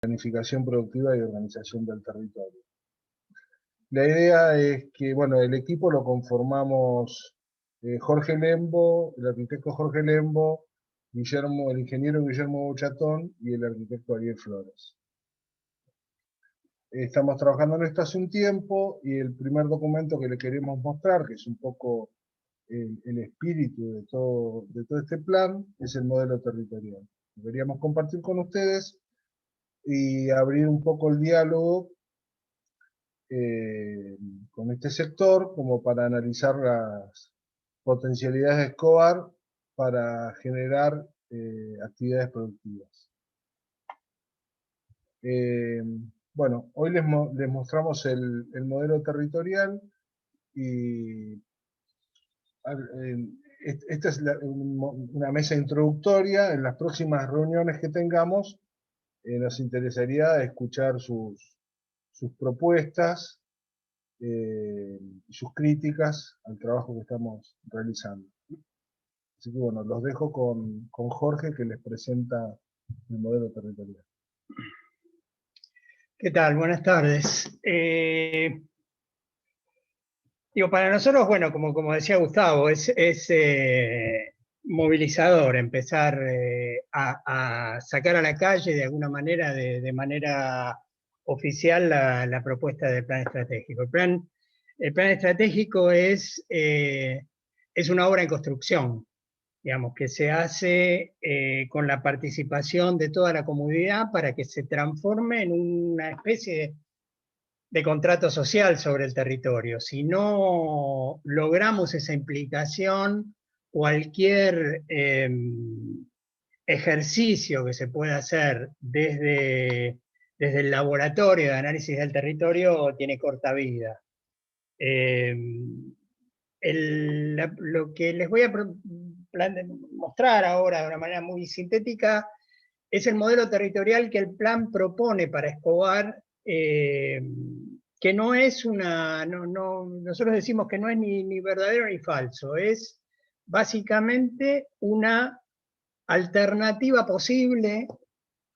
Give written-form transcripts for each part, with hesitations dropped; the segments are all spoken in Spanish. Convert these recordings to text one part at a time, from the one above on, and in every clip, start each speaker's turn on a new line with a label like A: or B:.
A: planificación productiva y organización del territorio. La idea es que, bueno, el equipo lo conformamos Jorge Lembo, el arquitecto Jorge Lembo, el ingeniero Guillermo Bochatón y el arquitecto Ariel Flores. Estamos trabajando en esto hace un tiempo y el primer documento que le queremos mostrar, que es un poco el espíritu de todo este plan, es el modelo territorial. Deberíamos compartir con ustedes y abrir un poco el diálogo con este sector como para analizar las potencialidades de Escobar para generar actividades productivas. Bueno, hoy les mostramos el modelo territorial y esta es una mesa introductoria. En las próximas reuniones que tengamos nos interesaría escuchar sus propuestas y sus críticas al trabajo que estamos realizando. Así que bueno, los dejo con Jorge, que les presenta el modelo territorial.
B: ¿Qué tal? Buenas tardes. Para nosotros, bueno, como decía Gustavo, es movilizador empezar a sacar a la calle de alguna manera, de manera oficial, la propuesta del plan estratégico. El plan estratégico es una obra en construcción, digamos, que se hace con la participación de toda la comunidad para que se transforme en una especie de contrato social sobre el territorio. Si no logramos esa implicación, cualquier ejercicio que se pueda hacer desde el laboratorio de análisis del territorio tiene corta vida. Lo que les voy a mostrar ahora de una manera muy sintética es el modelo territorial que el plan propone para Escobar, que no es nosotros decimos que no es ni verdadero ni falso, es básicamente una alternativa posible,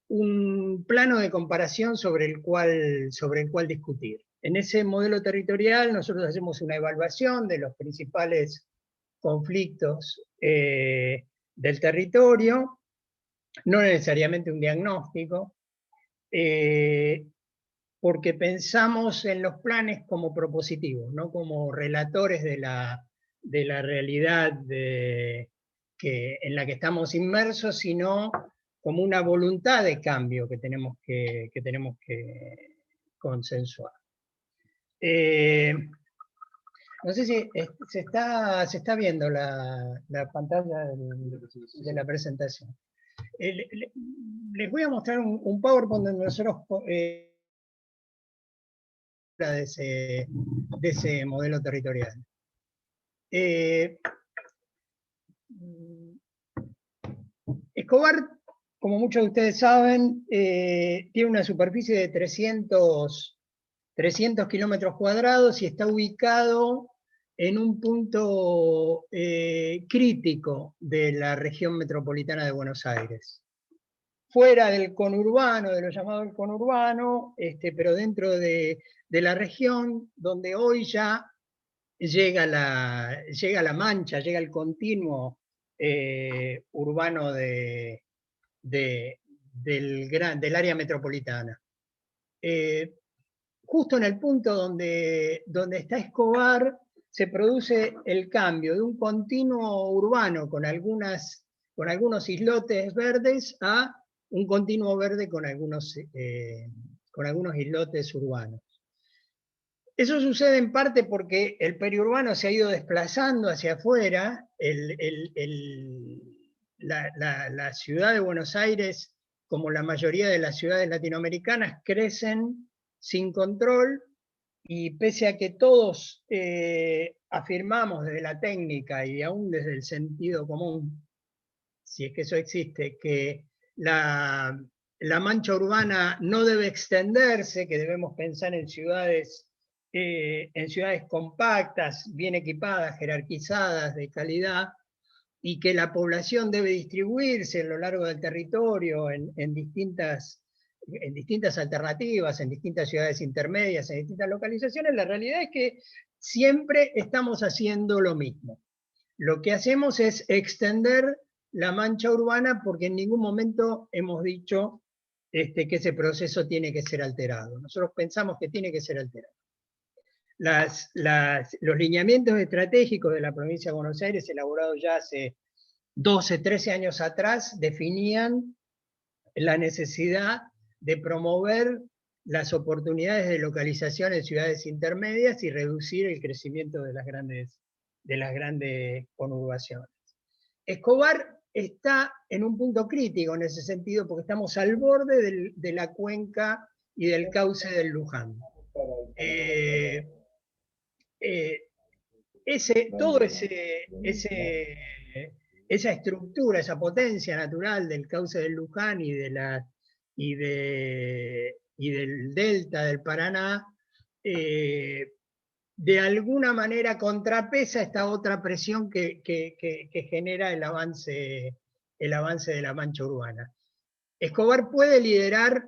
B: un plano de comparación sobre el cual discutir. En ese modelo territorial nosotros hacemos una evaluación de los principales conflictos del territorio, no necesariamente un diagnóstico, porque pensamos en los planes como propositivos, no como relatores de la realidad en la que estamos inmersos, sino como una voluntad de cambio que tenemos que consensuar. No sé si se está viendo la pantalla de la presentación. Les voy a mostrar un PowerPoint donde nosotros de ese modelo territorial. Escobar, como muchos de ustedes saben, tiene una superficie de 300 kilómetros cuadrados y está ubicado en un punto crítico de la región metropolitana de Buenos Aires. Fuera del conurbano, de lo llamado el conurbano, pero dentro de la región donde hoy ya llega la mancha, llega el continuo urbano del área metropolitana. Justo en el punto donde está Escobar, se produce el cambio de un continuo urbano con algunos islotes verdes a un continuo verde con algunos islotes urbanos. Eso sucede en parte porque el periurbano se ha ido desplazando hacia afuera. La ciudad de Buenos Aires, como la mayoría de las ciudades latinoamericanas, crecen sin control, y pese a que todos afirmamos desde la técnica y aún desde el sentido común, si es que eso existe, que la mancha urbana no debe extenderse, que debemos pensar en ciudades compactas, bien equipadas, jerarquizadas, de calidad, y que la población debe distribuirse a lo largo del territorio en distintas en distintas alternativas, en distintas ciudades intermedias, en distintas localizaciones, la realidad es que siempre estamos haciendo lo mismo. Lo que hacemos es extender la mancha urbana porque en ningún momento hemos dicho que ese proceso tiene que ser alterado. Nosotros pensamos que tiene que ser alterado. Los lineamientos estratégicos de la provincia de Buenos Aires, elaborados ya hace 12, 13 años atrás, definían la necesidad de promover las oportunidades de localización en ciudades intermedias y reducir el crecimiento de las grandes conurbaciones. Escobar está en un punto crítico en ese sentido porque estamos al borde de la cuenca y del cauce del Luján. Esa estructura, esa potencia natural del cauce del Luján y del delta del Paraná, de alguna manera contrapesa esta otra presión que genera el avance de la mancha urbana. Escobar puede liderar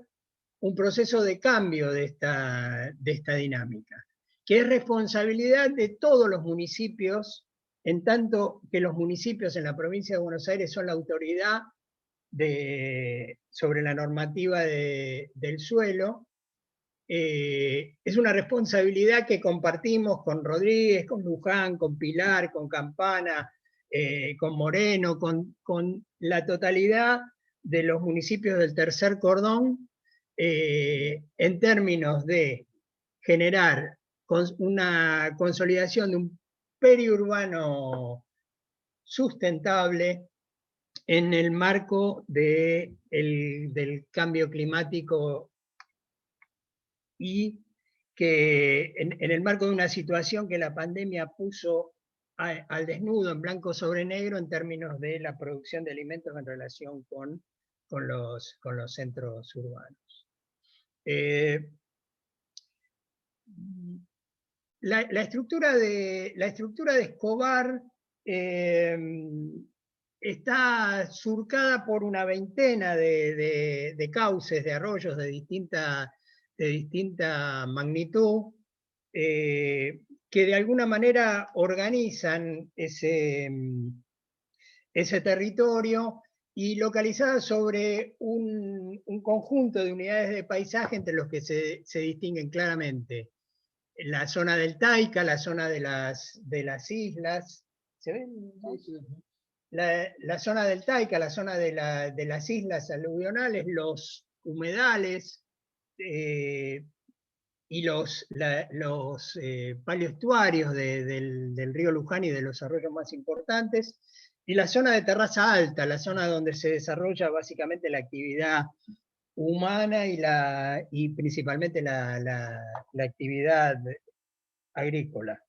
B: un proceso de cambio de esta dinámica, que es responsabilidad de todos los municipios, en tanto que los municipios en la provincia de Buenos Aires son la autoridad sobre la normativa del suelo. Es una responsabilidad que compartimos con Rodríguez, con Luján, con Pilar, con Campana, con Moreno, con la totalidad de los municipios del tercer cordón, en términos de generar una consolidación de un periurbano sustentable en el marco del cambio climático y que en el marco de una situación que la pandemia puso al desnudo, en blanco sobre negro, en términos de la producción de alimentos en relación con los centros urbanos. La estructura de Escobar está surcada por una veintena de cauces, de arroyos de distinta magnitud, que de alguna manera organizan ese territorio y localizada sobre un conjunto de unidades de paisaje entre los que se distinguen claramente la zona del Taica, la zona de las islas. ¿Se ven? La zona del Taica, la zona de las islas aluvionales, los humedales y los paleoestuarios del río Luján y de los arroyos más importantes, y la zona de terraza alta, la zona donde se desarrolla básicamente la actividad humana y principalmente la actividad agrícola.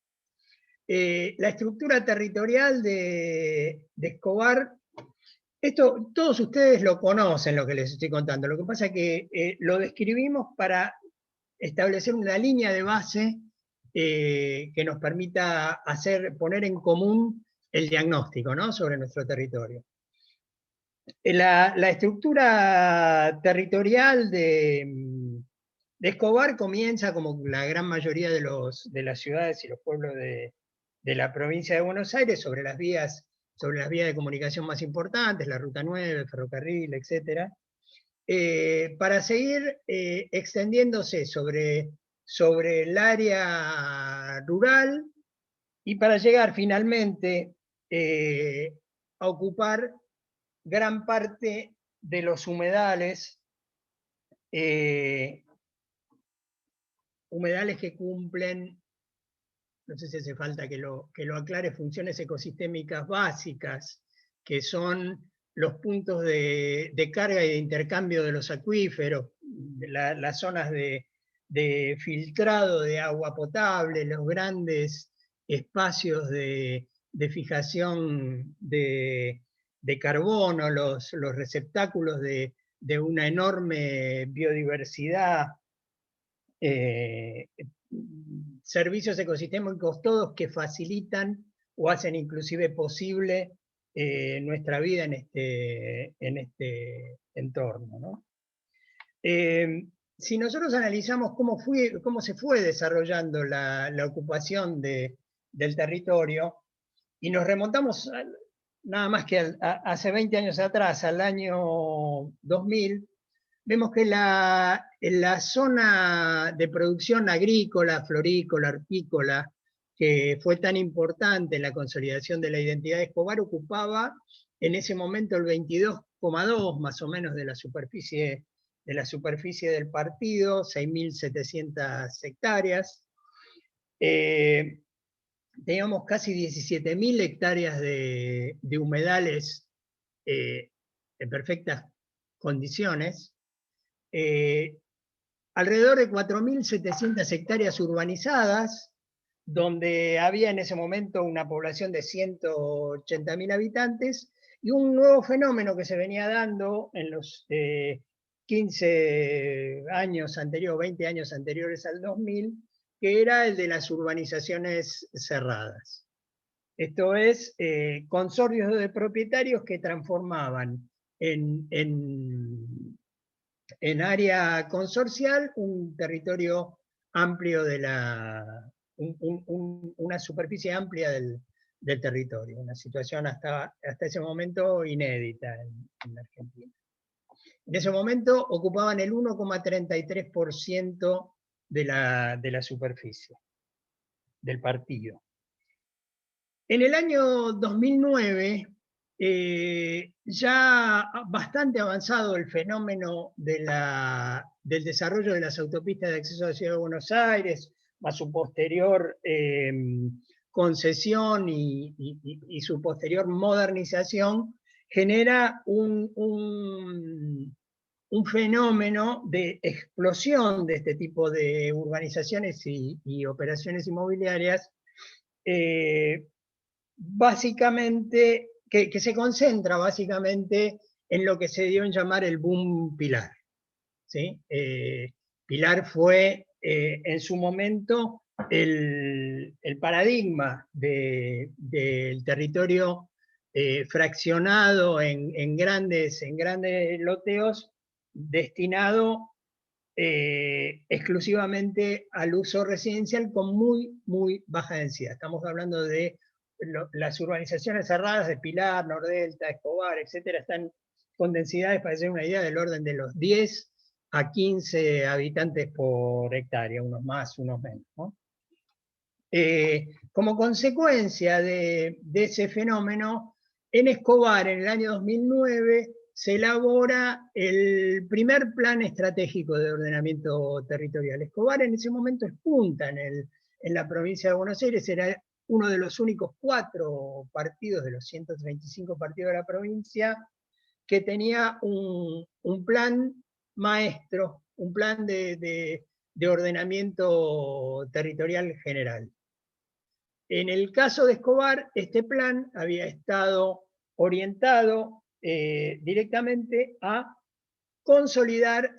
B: La estructura territorial de Escobar, esto todos ustedes lo conocen, lo que les estoy contando, lo que pasa es que lo describimos para establecer una línea de base que nos permita poner en común el diagnóstico, ¿no?, sobre nuestro territorio. La estructura territorial de Escobar comienza, como la gran mayoría de las ciudades y los pueblos de la provincia de Buenos Aires, sobre las vías de comunicación más importantes, la Ruta 9, el ferrocarril, etc., para seguir extendiéndose sobre el área rural y para llegar finalmente a ocupar gran parte de los humedales, humedales que cumplen, no sé si hace falta que lo aclare, funciones ecosistémicas básicas, que son los puntos de carga y de intercambio de los acuíferos, las zonas de filtrado de agua potable, los grandes espacios de fijación de carbono, los receptáculos de una enorme biodiversidad, servicios ecosistémicos todos que facilitan o hacen inclusive posible nuestra vida en este entorno, ¿no? Si nosotros analizamos cómo se fue desarrollando la ocupación del territorio, y nos remontamos nada más que hace 20 años atrás, al año 2000, vemos que en la zona de producción agrícola, florícola, hortícola, que fue tan importante en la consolidación de la identidad de Escobar, ocupaba en ese momento el 22,2 más o menos de la superficie del partido, 6.700 hectáreas. Teníamos casi 17.000 hectáreas de humedales en perfectas condiciones, alrededor de 4.700 hectáreas urbanizadas, donde había en ese momento una población de 180.000 habitantes, y un nuevo fenómeno que se venía dando en los 15 años anteriores, 20 años anteriores al 2000, que era el de las urbanizaciones cerradas. Esto es, consorcios de propietarios que transformaban en área consorcial un territorio amplio una superficie amplia del territorio, una situación hasta ese momento inédita en Argentina. En ese momento ocupaban el 1,33% de la superficie del partido. En el año 2009, ya bastante avanzado el fenómeno del desarrollo de las autopistas de acceso a la Ciudad de Buenos Aires, más su posterior concesión y su posterior modernización, genera un fenómeno de explosión de este tipo de urbanizaciones y operaciones inmobiliarias, básicamente, que se concentra básicamente en lo que se dio en llamar el boom Pilar. ¿Sí? Pilar fue en su momento el paradigma del territorio fraccionado en grandes loteos, destinado exclusivamente al uso residencial con muy baja densidad. Estamos hablando de las urbanizaciones cerradas de Pilar, Nordelta, Escobar, etcétera, están con densidades, para hacer una idea, del orden de los 10 a 15 habitantes por hectárea, unos más, unos menos, ¿no? Como consecuencia de ese fenómeno, en Escobar, en el año 2009, se elabora el primer plan estratégico de ordenamiento territorial. Escobar en ese momento es punta en la provincia de Buenos Aires, era uno de los únicos 4 partidos de los 135 partidos de la provincia que tenía un plan maestro, un plan de ordenamiento territorial general. En el caso de Escobar, este plan había estado orientado directamente a consolidar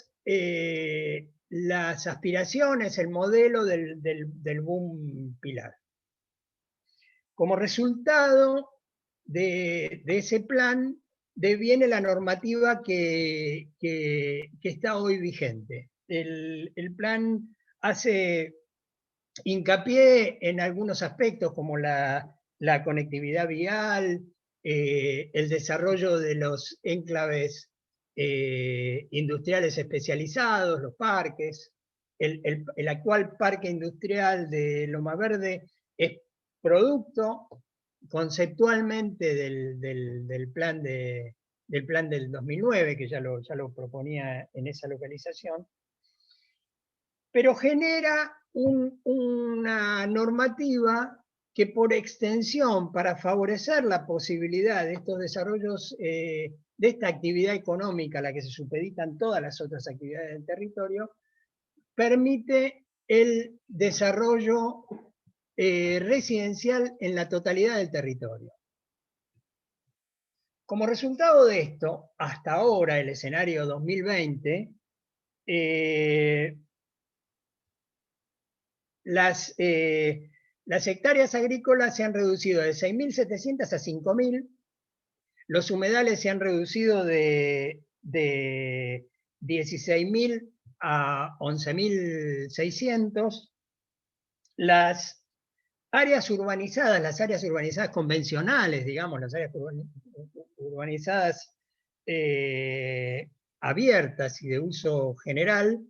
B: las aspiraciones, el modelo del boom Pilar. Como resultado de ese plan, deviene la normativa que está hoy vigente. El plan hace hincapié en algunos aspectos como la conectividad vial, el desarrollo de los enclaves industriales especializados, los parques. El actual parque industrial de Loma Verde es producto conceptualmente del plan del 2009, que ya lo proponía en esa localización, pero genera una normativa que, por extensión, para favorecer la posibilidad de estos desarrollos, de esta actividad económica a la que se supeditan todas las otras actividades del territorio, permite el desarrollo residencial en la totalidad del territorio. Como resultado de esto, hasta ahora, el escenario 2020, las hectáreas agrícolas se han reducido de 6.700 a 5.000, los humedales se han reducido de 16.000 a 11.600. Las áreas urbanizadas convencionales, digamos, las áreas urbanizadas abiertas y de uso general,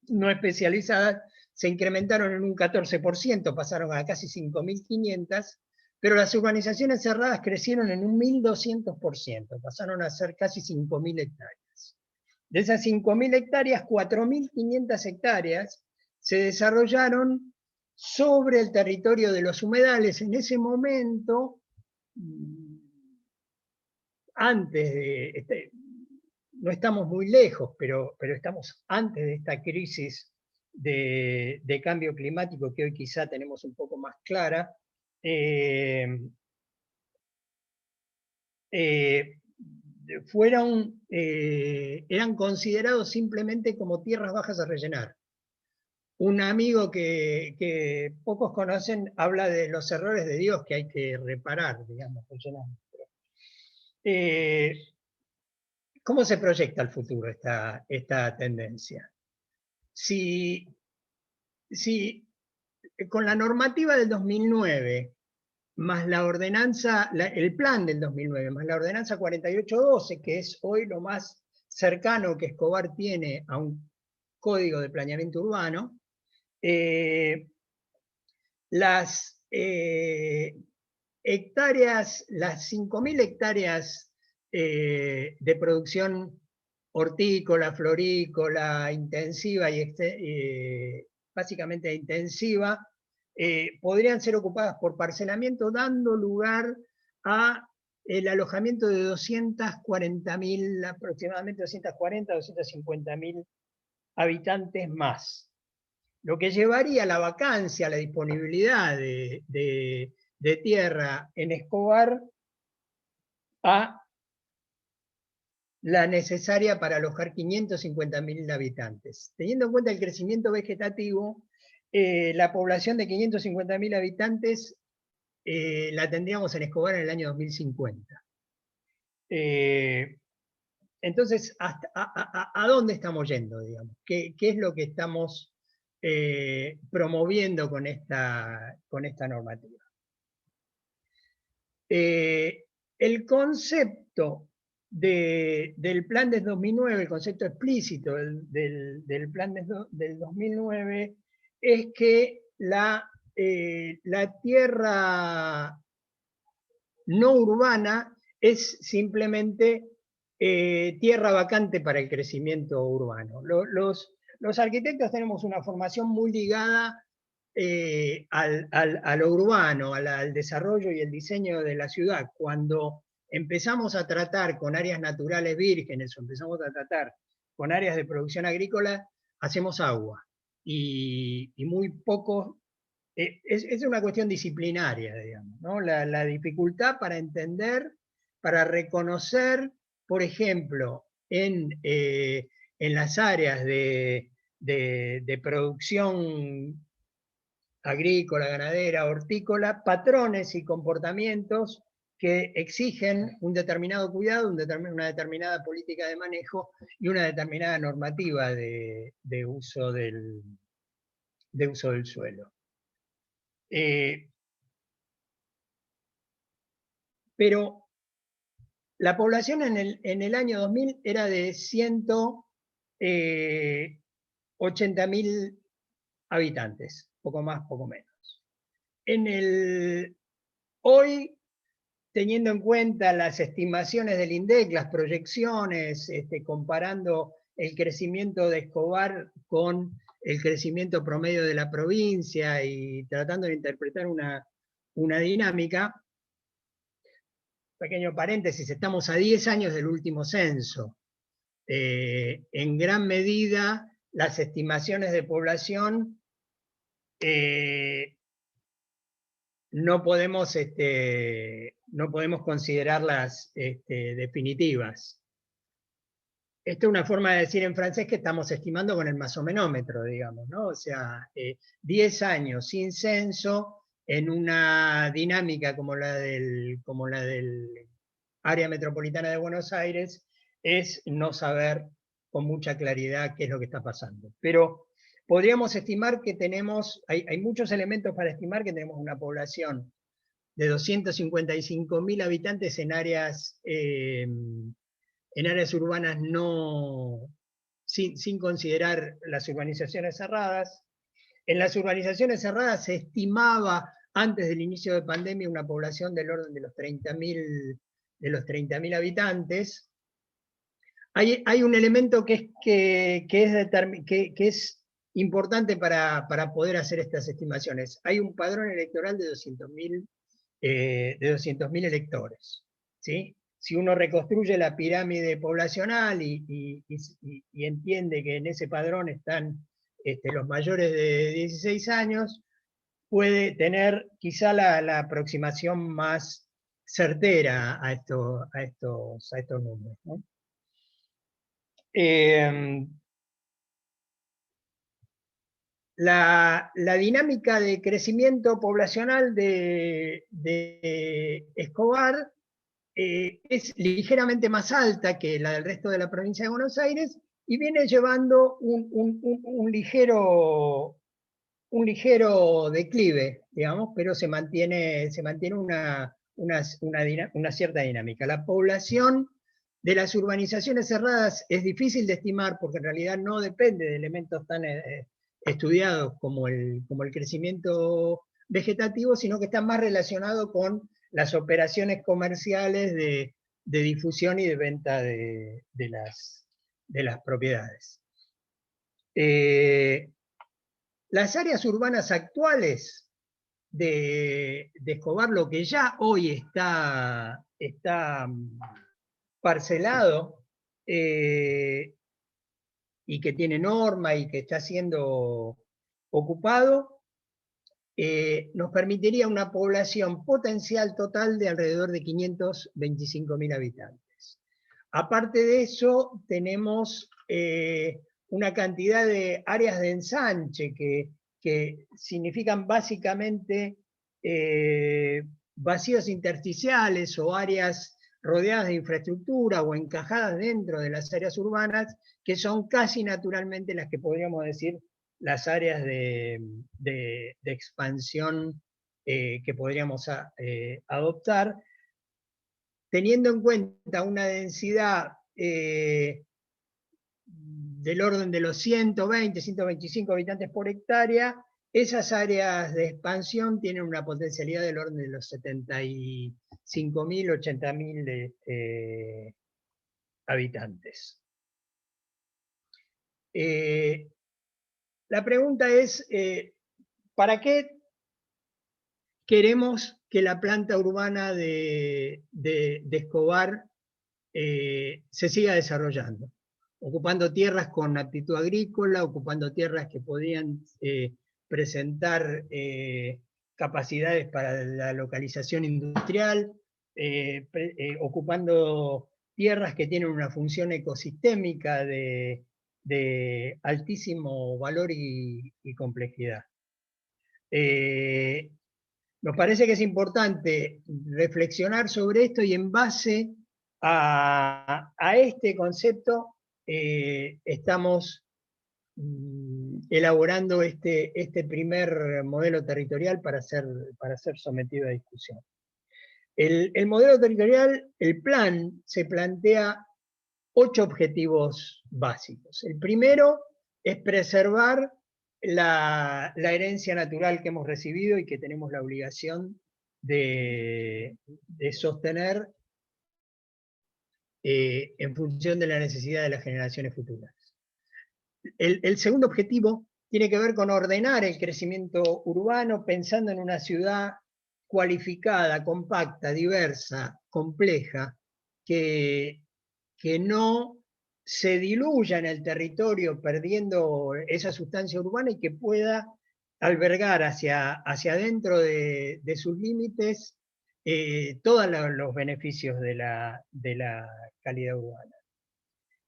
B: no especializadas, se incrementaron en un 14%, pasaron a casi 5.500, pero las urbanizaciones cerradas crecieron en un 1.200%, pasaron a ser casi 5.000 hectáreas. De esas 5.000 hectáreas, 4.500 hectáreas se desarrollaron sobre el territorio de los humedales. En ese momento, antes de, no estamos muy lejos, pero estamos antes de esta crisis de cambio climático que hoy quizá tenemos un poco más clara, eran considerados simplemente como tierras bajas a rellenar. Un amigo que pocos conocen habla de los errores de Dios que hay que reparar, digamos, rellenando. ¿Cómo se proyecta el futuro esta tendencia? Si con la normativa del 2009, más la ordenanza, el plan del 2009, más la ordenanza 4812, que es hoy lo más cercano que Escobar tiene a un código de planeamiento urbano, las hectáreas, las 5.000 hectáreas de producción hortícola, florícola, intensiva y básicamente intensiva, podrían ser ocupadas por parcelamiento, dando lugar a el alojamiento de 240.000, aproximadamente 240, 250.000 habitantes más. Lo que llevaría la vacancia, la disponibilidad de tierra en Escobar a la necesaria para alojar 550.000 habitantes. Teniendo en cuenta el crecimiento vegetativo, la población de 550.000 habitantes la tendríamos en Escobar en el año 2050. Entonces, ¿a dónde estamos yendo, digamos? ¿Qué es lo que estamos promoviendo con esta normativa? El concepto del plan del 2009, el concepto explícito del plan del 2009, es que la tierra no urbana es simplemente tierra vacante para el crecimiento urbano. Los arquitectos tenemos una formación muy ligada a lo urbano, al desarrollo y el diseño de la ciudad. Cuando empezamos a tratar con áreas naturales vírgenes o empezamos a tratar con áreas de producción agrícola, hacemos agua. Y muy poco, es una cuestión disciplinaria, digamos, ¿no? La dificultad para entender, para reconocer, por ejemplo, en las áreas de producción agrícola, ganadera, hortícola, patrones y comportamientos que exigen un determinado cuidado, una determinada política de manejo y una determinada normativa de uso del suelo. Pero la población en el año 2000 era de 180.000 habitantes, poco más, poco menos. Hoy, teniendo en cuenta las estimaciones del INDEC, las proyecciones, comparando el crecimiento de Escobar con el crecimiento promedio de la provincia y tratando de interpretar una dinámica, pequeño paréntesis, estamos a 10 años del último censo. En gran medida, las estimaciones de población no podemos considerarlas definitivas. Esta es una forma de decir en francés que estamos estimando con el masomenómetro, digamos, ¿no? O sea, 10 años sin censo en una dinámica como la del área metropolitana de Buenos Aires es no saber con mucha claridad qué es lo que está pasando. Pero podríamos estimar que hay muchos elementos para estimar que tenemos una población de 255.000 habitantes en áreas urbanas sin considerar las urbanizaciones cerradas. En las urbanizaciones cerradas se estimaba antes del inicio de pandemia una población del orden de los 30.000 habitantes. Hay un elemento que es importante para poder hacer estas estimaciones. Hay un padrón electoral de 200.000 electores, ¿sí? Si uno reconstruye la pirámide poblacional y entiende que en ese padrón están los mayores de 16 años, puede tener quizá la aproximación más certera a estos números, ¿no? La dinámica de crecimiento poblacional de Escobar es ligeramente más alta que la del resto de la provincia de Buenos Aires y viene llevando un ligero declive, digamos, pero se mantiene una cierta dinámica. La población de las urbanizaciones cerradas es difícil de estimar porque en realidad no depende de elementos tan estudiados como el crecimiento vegetativo, sino que está más relacionado con las operaciones comerciales de difusión y de venta de las propiedades. Las áreas urbanas actuales de Escobar, lo que ya hoy está parcelado y que tiene norma y que está siendo ocupado, nos permitiría una población potencial total de alrededor de 525.000 habitantes. Aparte de eso, tenemos una cantidad de áreas de ensanche que significan básicamente vacíos intersticiales o áreas rodeadas de infraestructura o encajadas dentro de las áreas urbanas, que son casi naturalmente las que podríamos decir las áreas de expansión que podríamos adoptar, teniendo en cuenta una densidad del orden de los 120, 125 habitantes por hectárea. Esas áreas de expansión tienen una potencialidad del orden de los 75.000, 80.000 habitantes. La pregunta es, ¿para qué queremos que la planta urbana de Escobar se siga desarrollando? Ocupando tierras con aptitud agrícola, ocupando tierras que podían presentar capacidades para la localización industrial, ocupando tierras que tienen una función ecosistémica de altísimo valor y complejidad. Nos parece que es importante reflexionar sobre esto y en base a este concepto estamos elaborando este primer modelo territorial para ser sometido a discusión. El modelo territorial, el plan, se plantea 8 objetivos básicos. El primero es preservar la herencia natural que hemos recibido y que tenemos la obligación de sostener en función de la necesidad de las generaciones futuras. El segundo objetivo tiene que ver con ordenar el crecimiento urbano pensando en una ciudad cualificada, compacta, diversa, compleja, que no se diluya en el territorio perdiendo esa sustancia urbana y que pueda albergar hacia adentro de sus límites todos los beneficios de la calidad urbana.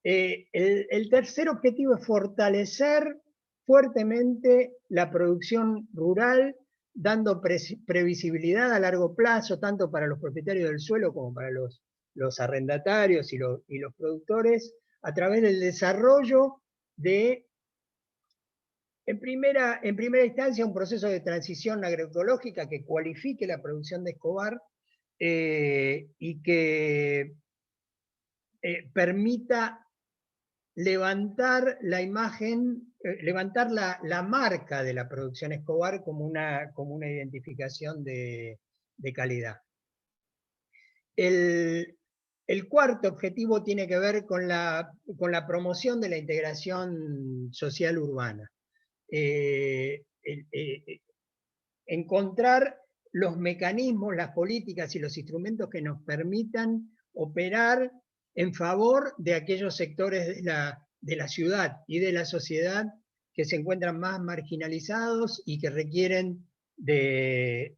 B: El tercer objetivo es fortalecer fuertemente la producción rural, dando previsibilidad a largo plazo, tanto para los propietarios del suelo como para los arrendatarios y los productores, a través del desarrollo de, en primera instancia, un proceso de transición agroecológica que cualifique la producción de Escobar y que permita levantar la imagen, levantar la marca de la producción Escobar como una identificación de calidad. El cuarto objetivo tiene que ver con la promoción de la integración social urbana. Encontrar los mecanismos, las políticas y los instrumentos que nos permitan operar en favor de aquellos sectores de la ciudad y de la sociedad que se encuentran más marginalizados y que requieren de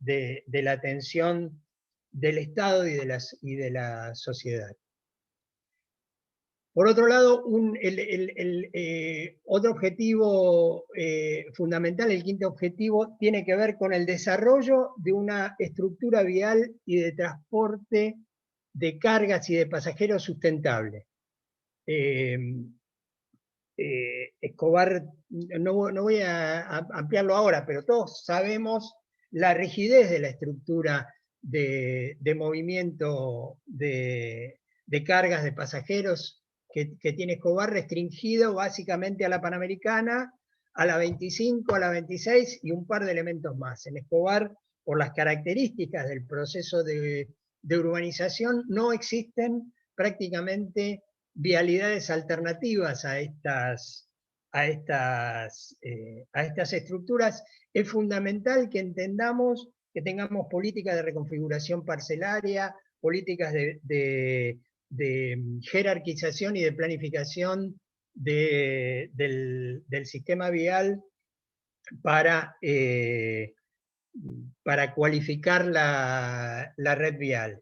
B: la atención del Estado y de la sociedad. Por otro lado, otro objetivo fundamental, el quinto objetivo, tiene que ver con el desarrollo de una estructura vial y de transporte de cargas y de pasajeros sustentable. Escobar, no voy a ampliarlo ahora, pero todos sabemos la rigidez de la estructura de movimiento de cargas de pasajeros que tiene Escobar, restringido básicamente a la Panamericana, a la 25, a la 26 y un par de elementos más. En Escobar, por las características del proceso de urbanización, no existen prácticamente vialidades alternativas a estas estructuras. Es fundamental que entendamos, que tengamos políticas de reconfiguración parcelaria, políticas de jerarquización y de planificación del sistema vial para cualificar la red vial.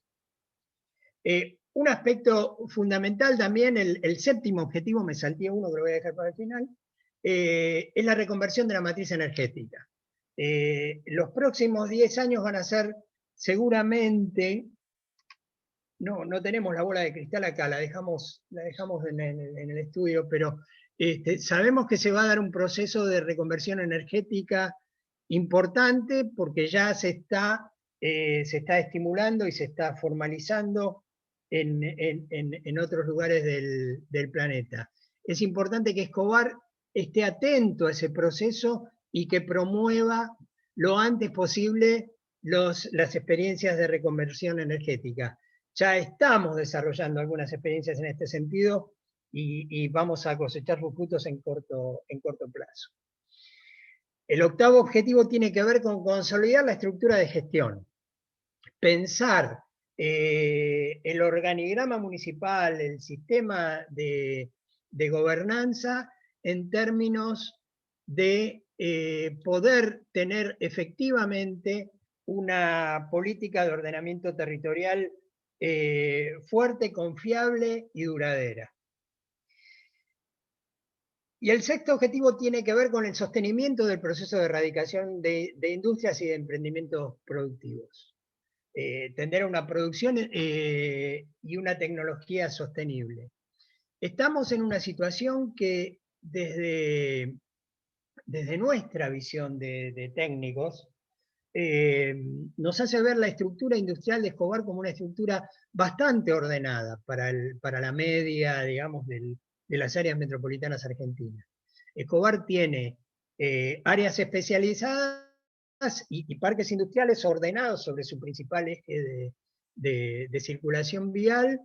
B: Un aspecto fundamental también, el séptimo objetivo, me salté uno que lo voy a dejar para el final, es la reconversión de la matriz energética. Los próximos 10 años van a ser seguramente, no tenemos la bola de cristal acá, la dejamos en el estudio, pero sabemos que se va a dar un proceso de reconversión energética importante porque ya se está estimulando y se está formalizando en otros lugares del planeta. Es importante que Escobar esté atento a ese proceso y que promueva lo antes posible las experiencias de reconversión energética. Ya estamos desarrollando algunas experiencias en este sentido y vamos a cosechar sus frutos en corto plazo. El octavo objetivo tiene que ver con consolidar la estructura de gestión. Pensar el organigrama municipal, el sistema de gobernanza en términos de poder tener efectivamente una política de ordenamiento territorial fuerte, confiable y duradera. Y el sexto objetivo tiene que ver con el sostenimiento del proceso de erradicación de industrias y de emprendimientos productivos. Tender a una producción y una tecnología sostenible. Estamos en una situación que desde nuestra visión de técnicos, nos hace ver la estructura industrial de Escobar como una estructura bastante ordenada para la media, digamos, de las áreas metropolitanas argentinas. Escobar tiene áreas especializadas y parques industriales ordenados sobre su principal eje de circulación vial.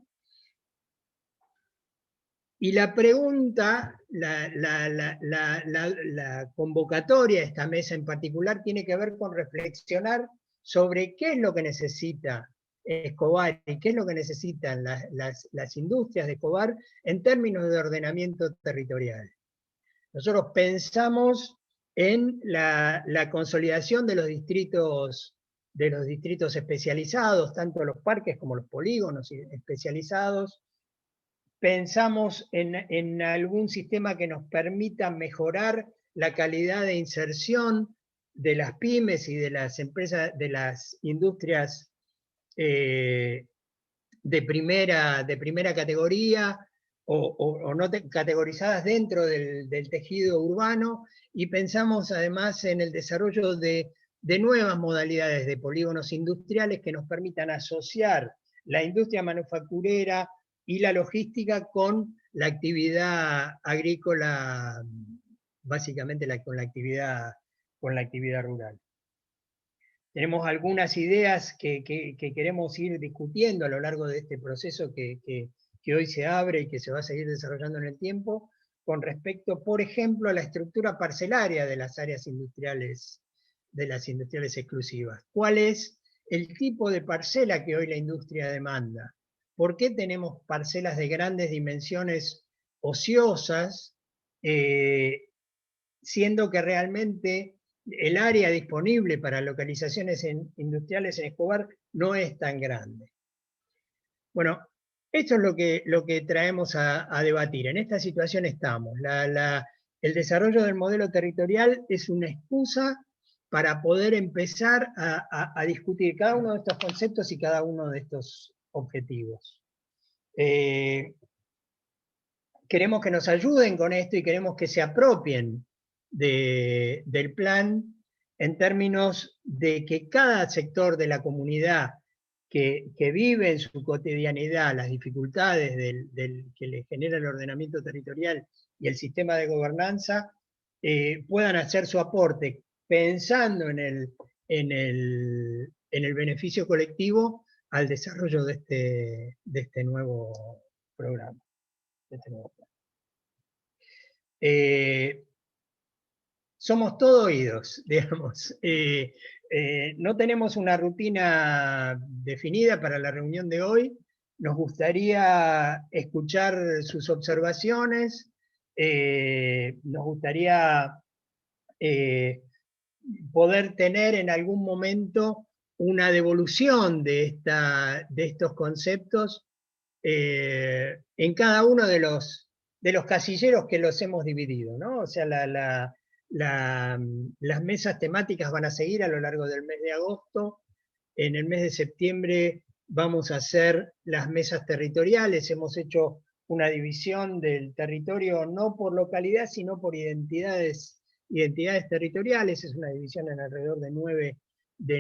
B: Y la pregunta, la convocatoria de esta mesa en particular tiene que ver con reflexionar sobre qué es lo que necesita Escobar y qué es lo que necesitan las industrias de Escobar en términos de ordenamiento territorial. Nosotros pensamos en la consolidación de los distritos especializados, tanto los parques como los polígonos especializados. Pensamos en algún sistema que nos permita mejorar la calidad de inserción de las pymes y de las empresas, de las industrias de primera categoría, o no categorizadas dentro del tejido urbano, y pensamos además en el desarrollo de nuevas modalidades de polígonos industriales que nos permitan asociar la industria manufacturera y la logística con la actividad agrícola, básicamente con la actividad rural. Tenemos algunas ideas que queremos ir discutiendo a lo largo de este proceso que hoy se abre y que se va a seguir desarrollando en el tiempo, con respecto, por ejemplo, a la estructura parcelaria de las áreas industriales, exclusivas. ¿Cuál es el tipo de parcela que hoy la industria demanda? ¿Por qué tenemos parcelas de grandes dimensiones ociosas, siendo que realmente el área disponible para localizaciones industriales en Escobar no es tan grande? Bueno, esto es lo que traemos a debatir. En esta situación estamos. El desarrollo del modelo territorial es una excusa para poder empezar a discutir cada uno de estos conceptos y cada uno de estos objetivos. Queremos que nos ayuden con esto y queremos que se apropien del plan en términos de que cada sector de la comunidad que vive en su cotidianidad las dificultades que le genera el ordenamiento territorial y el sistema de gobernanza, puedan hacer su aporte pensando en el beneficio colectivo al desarrollo de este nuevo programa. Somos todo oídos, digamos. No tenemos una rutina definida para la reunión de hoy. Nos gustaría escuchar sus observaciones. Nos gustaría poder tener en algún momento una devolución de estos conceptos en cada uno de los casilleros que los hemos dividido, ¿no? O sea, las mesas temáticas van a seguir a lo largo del mes de agosto. En el mes de septiembre vamos a hacer las mesas territoriales. Hemos hecho una división del territorio no por localidad, sino por identidades territoriales. Es una división en alrededor de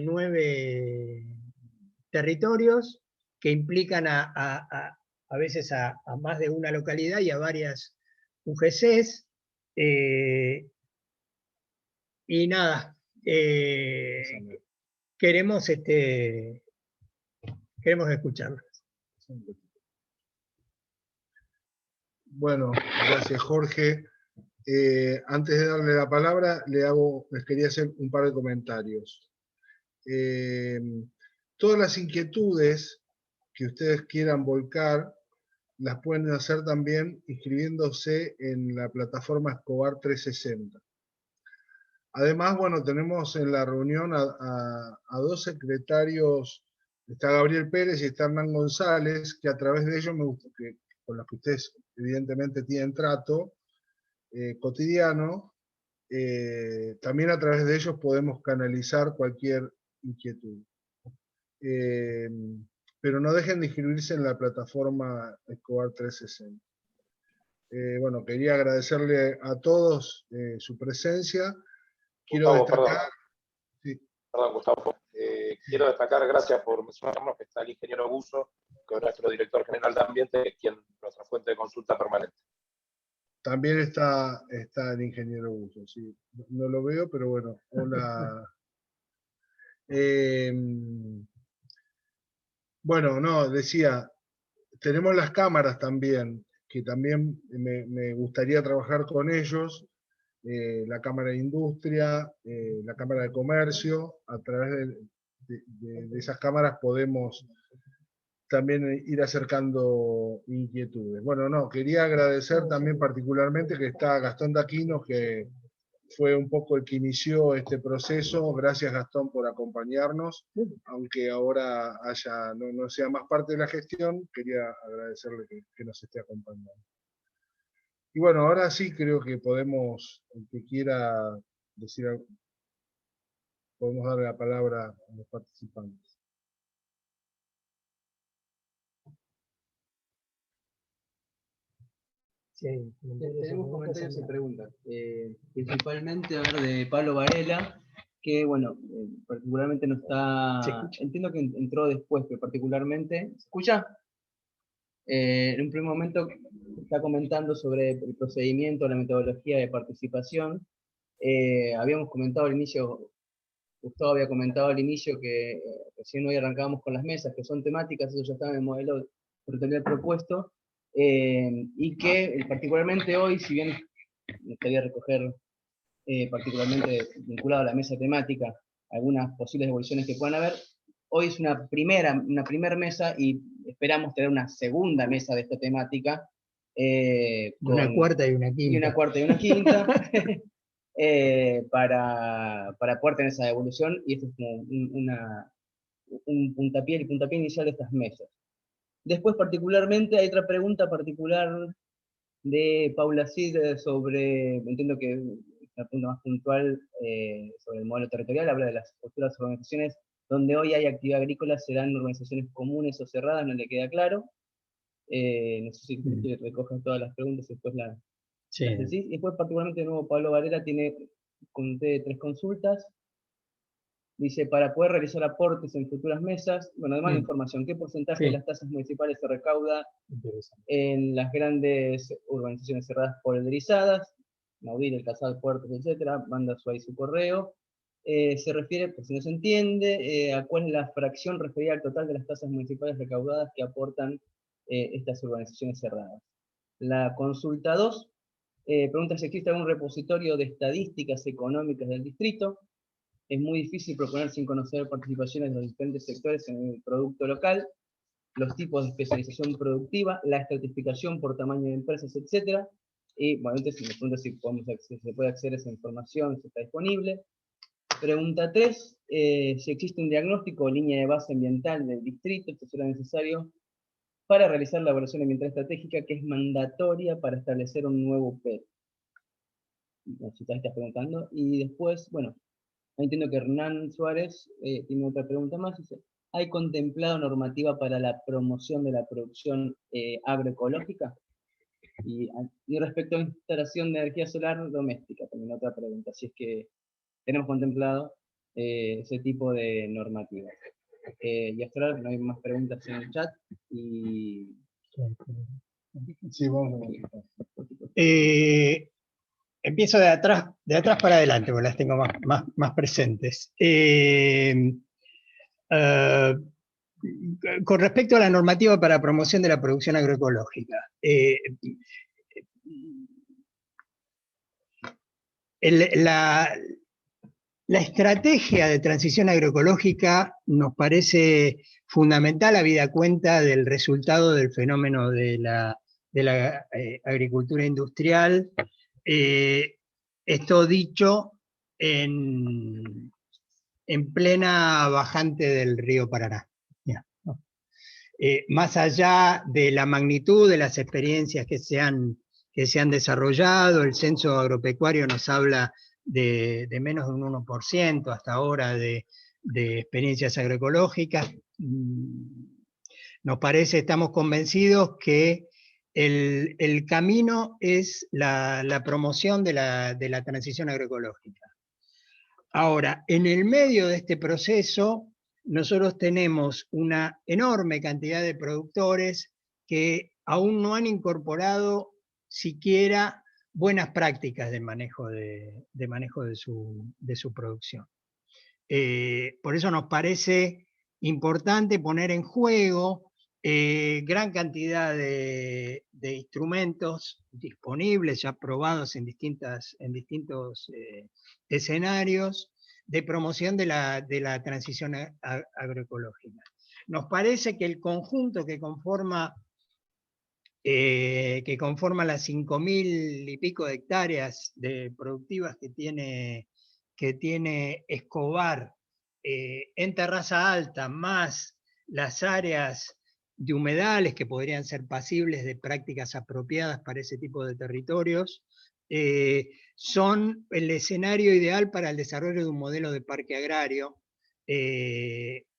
B: 9 territorios que implican a veces a más de una localidad y a varias UGCs. Y nada, queremos escucharlos.
A: Bueno, gracias Jorge. Antes de darle la palabra, les quería hacer un par de comentarios. Todas las inquietudes que ustedes quieran volcar, las pueden hacer también inscribiéndose en la plataforma Escobar 360. Además, bueno, tenemos en la reunión a dos secretarios, está Gabriel Pérez y está Hernán González, que a través de ellos con los que ustedes evidentemente tienen trato cotidiano, también a través de ellos podemos canalizar cualquier inquietud. Pero no dejen de inscribirse en la plataforma Escobar 360. Bueno, quería agradecerle a todos su presencia. Quiero
C: Gustavo,
A: destacar... Sí.
C: Perdón, Gustavo. Quiero destacar, gracias por mencionarnos, que está el ingeniero Buzo, que es nuestro director general de ambiente, quien nuestra fuente de consulta permanente.
A: También está el ingeniero Buzo, sí. No lo veo, pero bueno, hola. Bueno, no, decía, tenemos las cámaras también, que también me gustaría trabajar con ellos, la Cámara de Industria, la Cámara de Comercio. A través de esas cámaras podemos también ir acercando inquietudes. Bueno, no, quería agradecer también particularmente que está Gastón Daquino, que fue un poco el que inició este proceso. Gracias, Gastón, por acompañarnos, aunque ahora no sea más parte de la gestión, quería agradecerle que nos esté acompañando. Y bueno, ahora sí creo que podemos, el que quiera decir algo, podemos darle la palabra a los participantes.
B: Sí,
D: tenemos comentarios y preguntas. Principalmente, a ver, de Pablo Varela, que, bueno, particularmente no está... Entiendo que entró después, pero particularmente... ¿Se escucha? En un primer momento está comentando sobre el procedimiento, la metodología de participación. Habíamos comentado al inicio, Gustavo había comentado al inicio que recién hoy arrancábamos con las mesas, que son temáticas, eso ya estaba en el modelo territorial propuesto, y que particularmente hoy, si bien me gustaría recoger particularmente vinculado a la mesa temática, algunas posibles evoluciones que puedan haber, hoy es una primera mesa y esperamos tener una segunda mesa de esta temática.
B: Una cuarta y una quinta.
D: Y una cuarta y una quinta. Para poder tener esa evolución, y esto es como un puntapié, el puntapié inicial de estas mesas. Después, particularmente, hay otra pregunta particular de Paula Cid sobre, entiendo que una pregunta más puntual sobre el modelo territorial, habla de las futuras organizaciones donde hoy hay actividad agrícola, serán organizaciones comunes o cerradas, no le queda claro. No sé si recogen todas las preguntas y después las decís. Y después, particularmente, de nuevo, Pablo Varela tiene tres consultas. Dice, para poder realizar aportes en futuras mesas, bueno, además de información, ¿qué porcentaje de las tasas municipales se recauda en las grandes urbanizaciones cerradas polderizadas? Naudil, El Casal, Puertos, etcétera, manda su correo. Se refiere, por si no se entiende, a cuál es la fracción referida al total de las tasas municipales recaudadas que aportan estas urbanizaciones cerradas. La consulta 2 pregunta si existe algún repositorio de estadísticas económicas del distrito. Es muy difícil proponer sin conocer participaciones de los diferentes sectores en el producto local, los tipos de especialización productiva, la estratificación por tamaño de empresas, etc. Y bueno, entonces me pregunto si se puede acceder a esa información, si está disponible. Pregunta 3, si existe un diagnóstico o línea de base ambiental del distrito, esto será necesario para realizar la evaluación ambiental estratégica, que es mandatoria para establecer un nuevo PET. Si te estás preguntando. Y después, bueno, entiendo que Hernán Suárez tiene otra pregunta más. Dice, ¿hay contemplado normativa para la promoción de la producción agroecológica? Y respecto a instalación de energía solar doméstica, también otra pregunta, si es que tenemos contemplado ese tipo de normativas. Y hasta ahora no hay más preguntas en el chat. Y...
A: Sí, vamos a
B: empiezo de atrás para adelante, porque las tengo más presentes. Con respecto a la normativa para promoción de la producción agroecológica, la estrategia de transición agroecológica nos parece fundamental, habida cuenta del resultado del fenómeno de la agricultura industrial. Esto dicho en plena bajante del río Paraná. Más allá de la magnitud de las experiencias que se han desarrollado, el censo agropecuario nos habla de menos de un 1% hasta ahora de experiencias agroecológicas. Nos parece, estamos convencidos que el camino es la promoción de la transición agroecológica. Ahora, en el medio de este proceso, nosotros tenemos una enorme cantidad de productores que aún no han incorporado siquiera buenas prácticas de manejo de su producción. Por eso nos parece importante poner en juego gran cantidad de instrumentos disponibles, ya probados en distintos escenarios, de promoción de la transición agroecológica. Nos parece que el conjunto que conforma las 5.000 y pico de hectáreas productivas que tiene Escobar en Terraza Alta, más las áreas de humedales que podrían ser pasibles de prácticas apropiadas para ese tipo de territorios, son el escenario ideal para el desarrollo de un modelo de parque agrario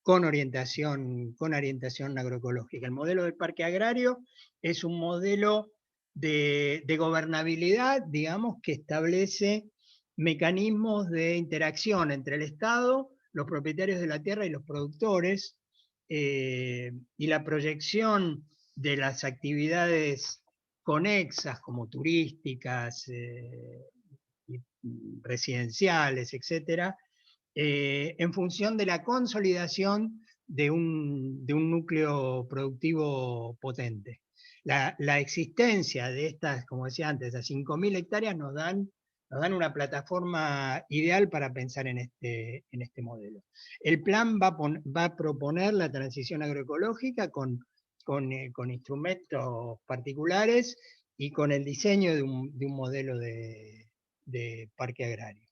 B: con orientación agroecológica. El modelo del parque agrario es un modelo de gobernabilidad, digamos, que establece mecanismos de interacción entre el Estado, los propietarios de la tierra y los productores, y la proyección de las actividades conexas como turísticas, residenciales, etcétera, en función de la consolidación de un núcleo productivo potente. La existencia de estas, como decía antes, de 5.000 hectáreas nos dan una plataforma ideal para pensar en este modelo. El plan va a proponer la transición agroecológica con instrumentos particulares y con el diseño de un modelo de parque agrario.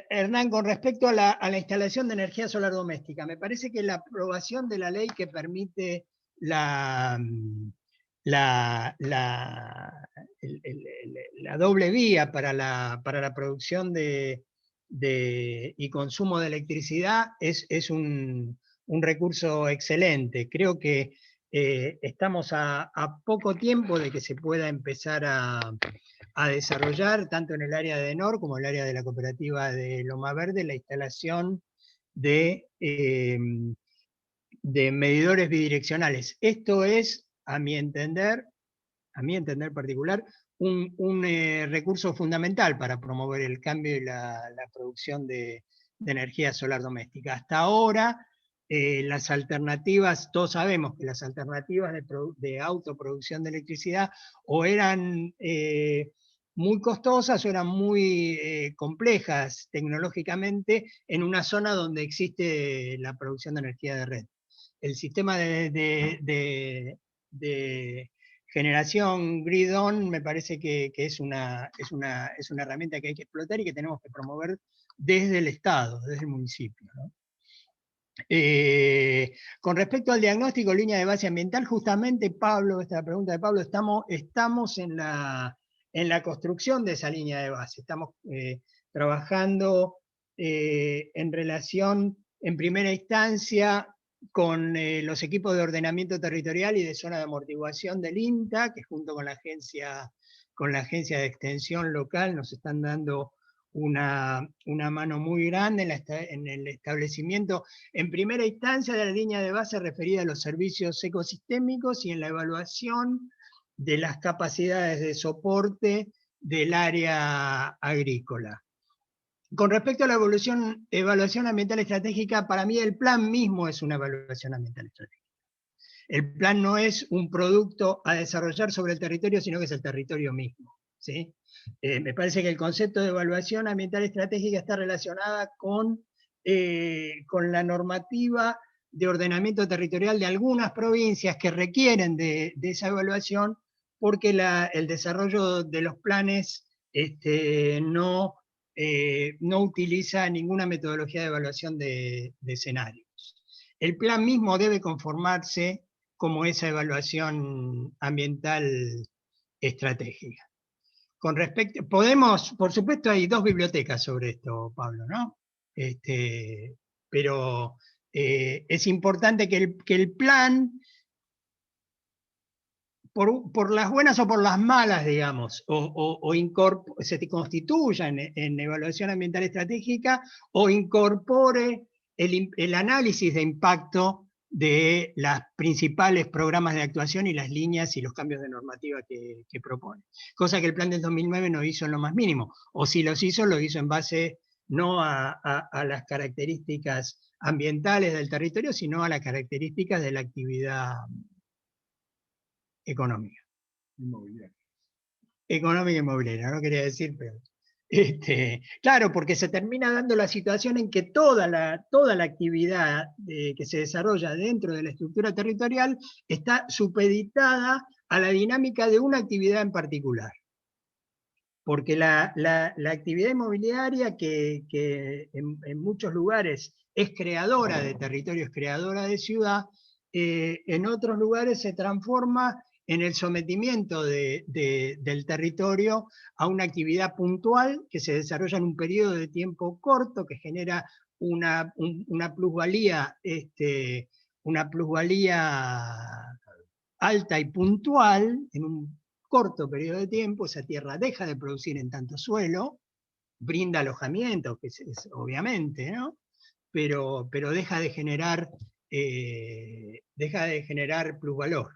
B: Hernán, con respecto a la instalación de energía solar doméstica, me parece que la aprobación de la ley que permite la doble vía para la producción y consumo de electricidad es un recurso excelente. Creo que estamos a poco tiempo de que se pueda empezar a desarrollar, tanto en el área de ENOR como en el área de la cooperativa de Loma Verde, la instalación de medidores bidireccionales. Esto es, a mi entender particular, un recurso fundamental para promover el cambio y la producción de energía solar doméstica. Hasta ahora, las alternativas, todos sabemos que las alternativas de autoproducción de electricidad o eran muy costosas o eran muy complejas tecnológicamente en una zona donde existe la producción de energía de red. El sistema de generación grid-on me parece que es una herramienta que hay que explotar y que tenemos que promover desde el Estado, desde el municipio, ¿no? Con respecto al diagnóstico línea de base ambiental, justamente Pablo, esta pregunta de Pablo, estamos en la construcción de esa línea de base. Estamos trabajando en relación, en primera instancia, con los equipos de ordenamiento territorial y de zona de amortiguación del INTA, que junto con la agencia de extensión local nos están dando una mano muy grande en el establecimiento, en primera instancia, de la línea de base referida a los servicios ecosistémicos y en la evaluación de las capacidades de soporte del área agrícola. Con respecto a la evaluación ambiental estratégica, para mí el plan mismo es una evaluación ambiental estratégica. El plan no es un producto a desarrollar sobre el territorio, sino que es el territorio mismo, ¿sí? Me parece que el concepto de evaluación ambiental estratégica está relacionada con la normativa de ordenamiento territorial de algunas provincias que requieren de esa evaluación, porque el desarrollo de los planes no utiliza ninguna metodología de evaluación de escenarios. El plan mismo debe conformarse como esa evaluación ambiental estratégica. Con respecto, por supuesto hay dos bibliotecas sobre esto, Pablo, ¿no? Pero es importante que el plan, por las buenas o por las malas, digamos, se constituya en evaluación ambiental estratégica o incorpore el análisis de impacto de los principales programas de actuación y las líneas y los cambios de normativa que propone. Cosa que el plan del 2009 no hizo en lo más mínimo, o si los hizo, lo hizo en base no a las características ambientales del territorio, sino a las características de la actividad económica.
A: Inmobiliaria.
B: Económica e inmobiliaria, no quería decir, pero... claro, porque se termina dando la situación en que toda la actividad que se desarrolla dentro de la estructura territorial está supeditada a la dinámica de una actividad en particular. Porque la actividad inmobiliaria, que en muchos lugares es creadora de territorio, es creadora de ciudad, en otros lugares se transforma en el sometimiento del territorio a una actividad puntual que se desarrolla en un periodo de tiempo corto, que genera una plusvalía una plusvalía alta y puntual en un corto periodo de tiempo, esa tierra deja de producir en tanto suelo, brinda alojamiento, que es obviamente, ¿no? Pero deja de generar plusvalor.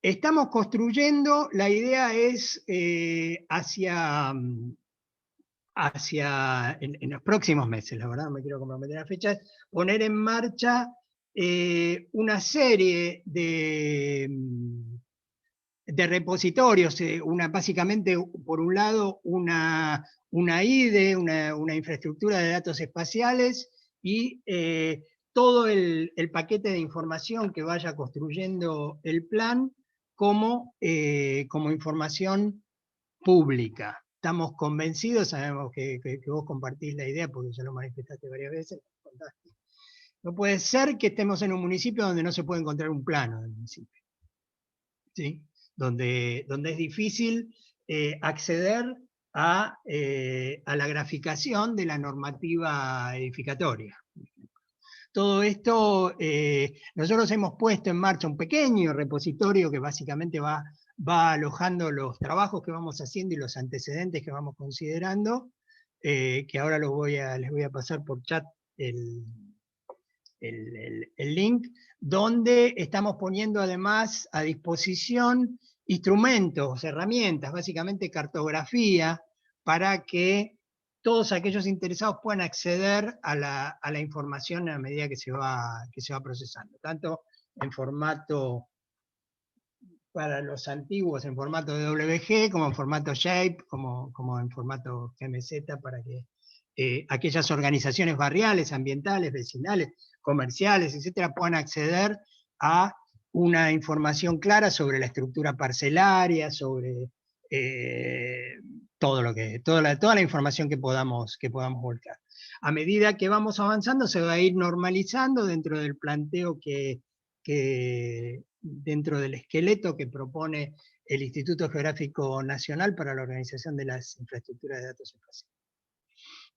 B: Estamos construyendo, la idea es en los próximos meses, la verdad no me quiero comprometer a fechas, poner en marcha una serie de repositorios, básicamente, por un lado, una IDE, una infraestructura de datos espaciales, y todo el paquete de información que vaya construyendo el plan como información pública. Estamos convencidos, sabemos que vos compartís la idea, porque ya lo manifestaste varias veces. No puede ser que estemos en un municipio donde no se puede encontrar un plano del municipio, ¿sí? Donde es difícil acceder a la graficación de la normativa edificatoria. Todo esto, nosotros hemos puesto en marcha un pequeño repositorio que básicamente va alojando los trabajos que vamos haciendo y los antecedentes que vamos considerando, que ahora les voy a pasar por chat el link, donde estamos poniendo además a disposición instrumentos, herramientas, básicamente cartografía, para que todos aquellos interesados puedan acceder a la información a medida que se va procesando, tanto en formato, para los antiguos, en formato DWG, como en formato Shape, como en formato GMZ, para que aquellas organizaciones barriales, ambientales, vecinales, comerciales, etcétera, puedan acceder a una información clara sobre la estructura parcelaria, sobre toda la información que podamos volcar. A medida que vamos avanzando, se va a ir normalizando dentro del planteo dentro del esqueleto que propone el Instituto Geográfico Nacional para la organización de las infraestructuras de datos espaciales.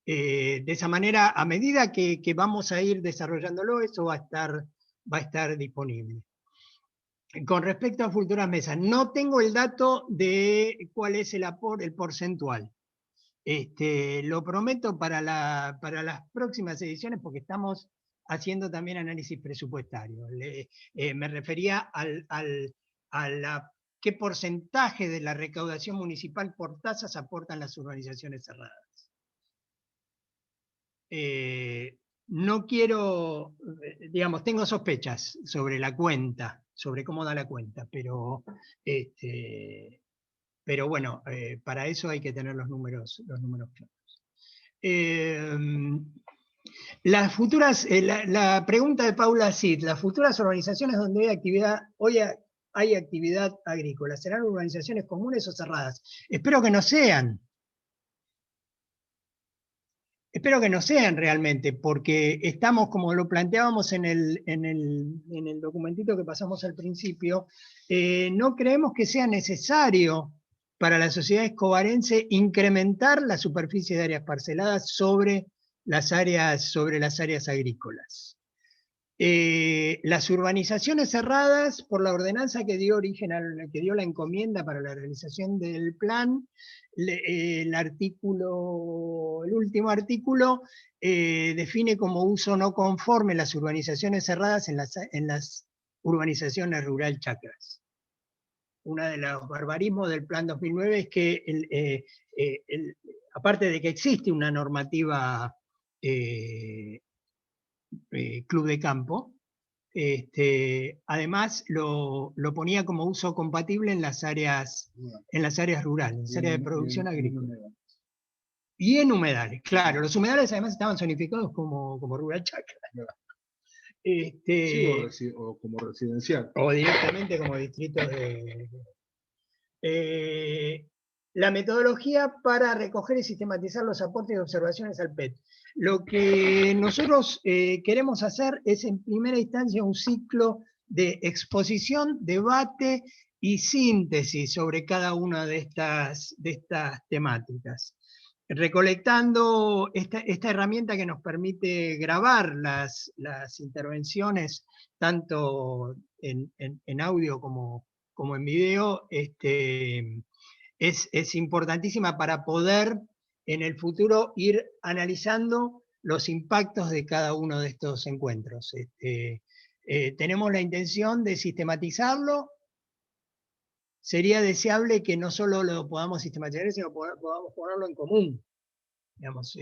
B: De esa manera, a medida que vamos a ir desarrollándolo, eso va a estar disponible. Con respecto a futuras mesas, no tengo el dato de cuál es el porcentual. Lo prometo para las próximas ediciones, porque estamos haciendo también análisis presupuestario. Me refería a qué porcentaje de la recaudación municipal por tasas aportan las urbanizaciones cerradas. No quiero, digamos, tengo sospechas sobre la cuenta, sobre cómo da la cuenta, pero bueno, para eso hay que tener los números claros. Las futuras, la pregunta de Paula Cid, las futuras urbanizaciones donde hoy hay actividad agrícola, ¿serán urbanizaciones comunes o cerradas? Espero que no sean. Espero que no sean realmente, porque estamos, como lo planteábamos en el documentito que pasamos al principio, no creemos que sea necesario para la sociedad escobarense incrementar la superficie de áreas parceladas sobre las áreas agrícolas. Las urbanizaciones cerradas, por la ordenanza que dio la encomienda para la realización del plan, el último artículo define como uso no conforme las urbanizaciones cerradas en las urbanizaciones rural chacras. Uno de los barbarismos del plan 2009 es que, aparte de que existe una normativa club de campo, además lo ponía como uso compatible en las áreas rurales, en las áreas de producción agrícola. Y en humedales, claro, los humedales además estaban zonificados como rural chacra.
A: Sí, o como residencial.
B: O directamente como distritos la metodología para recoger y sistematizar los aportes y observaciones al PET. Lo que nosotros queremos hacer es, en primera instancia, un ciclo de exposición, debate y síntesis sobre cada una de estas temáticas. recolectando esta herramienta que nos permite grabar las intervenciones, tanto en audio como en video, es importantísima para poder en el futuro ir analizando los impactos de cada uno de estos encuentros. Tenemos la intención de sistematizarlo. Sería deseable que no solo lo podamos sistematizar, sino que podamos ponerlo en común. Digamos,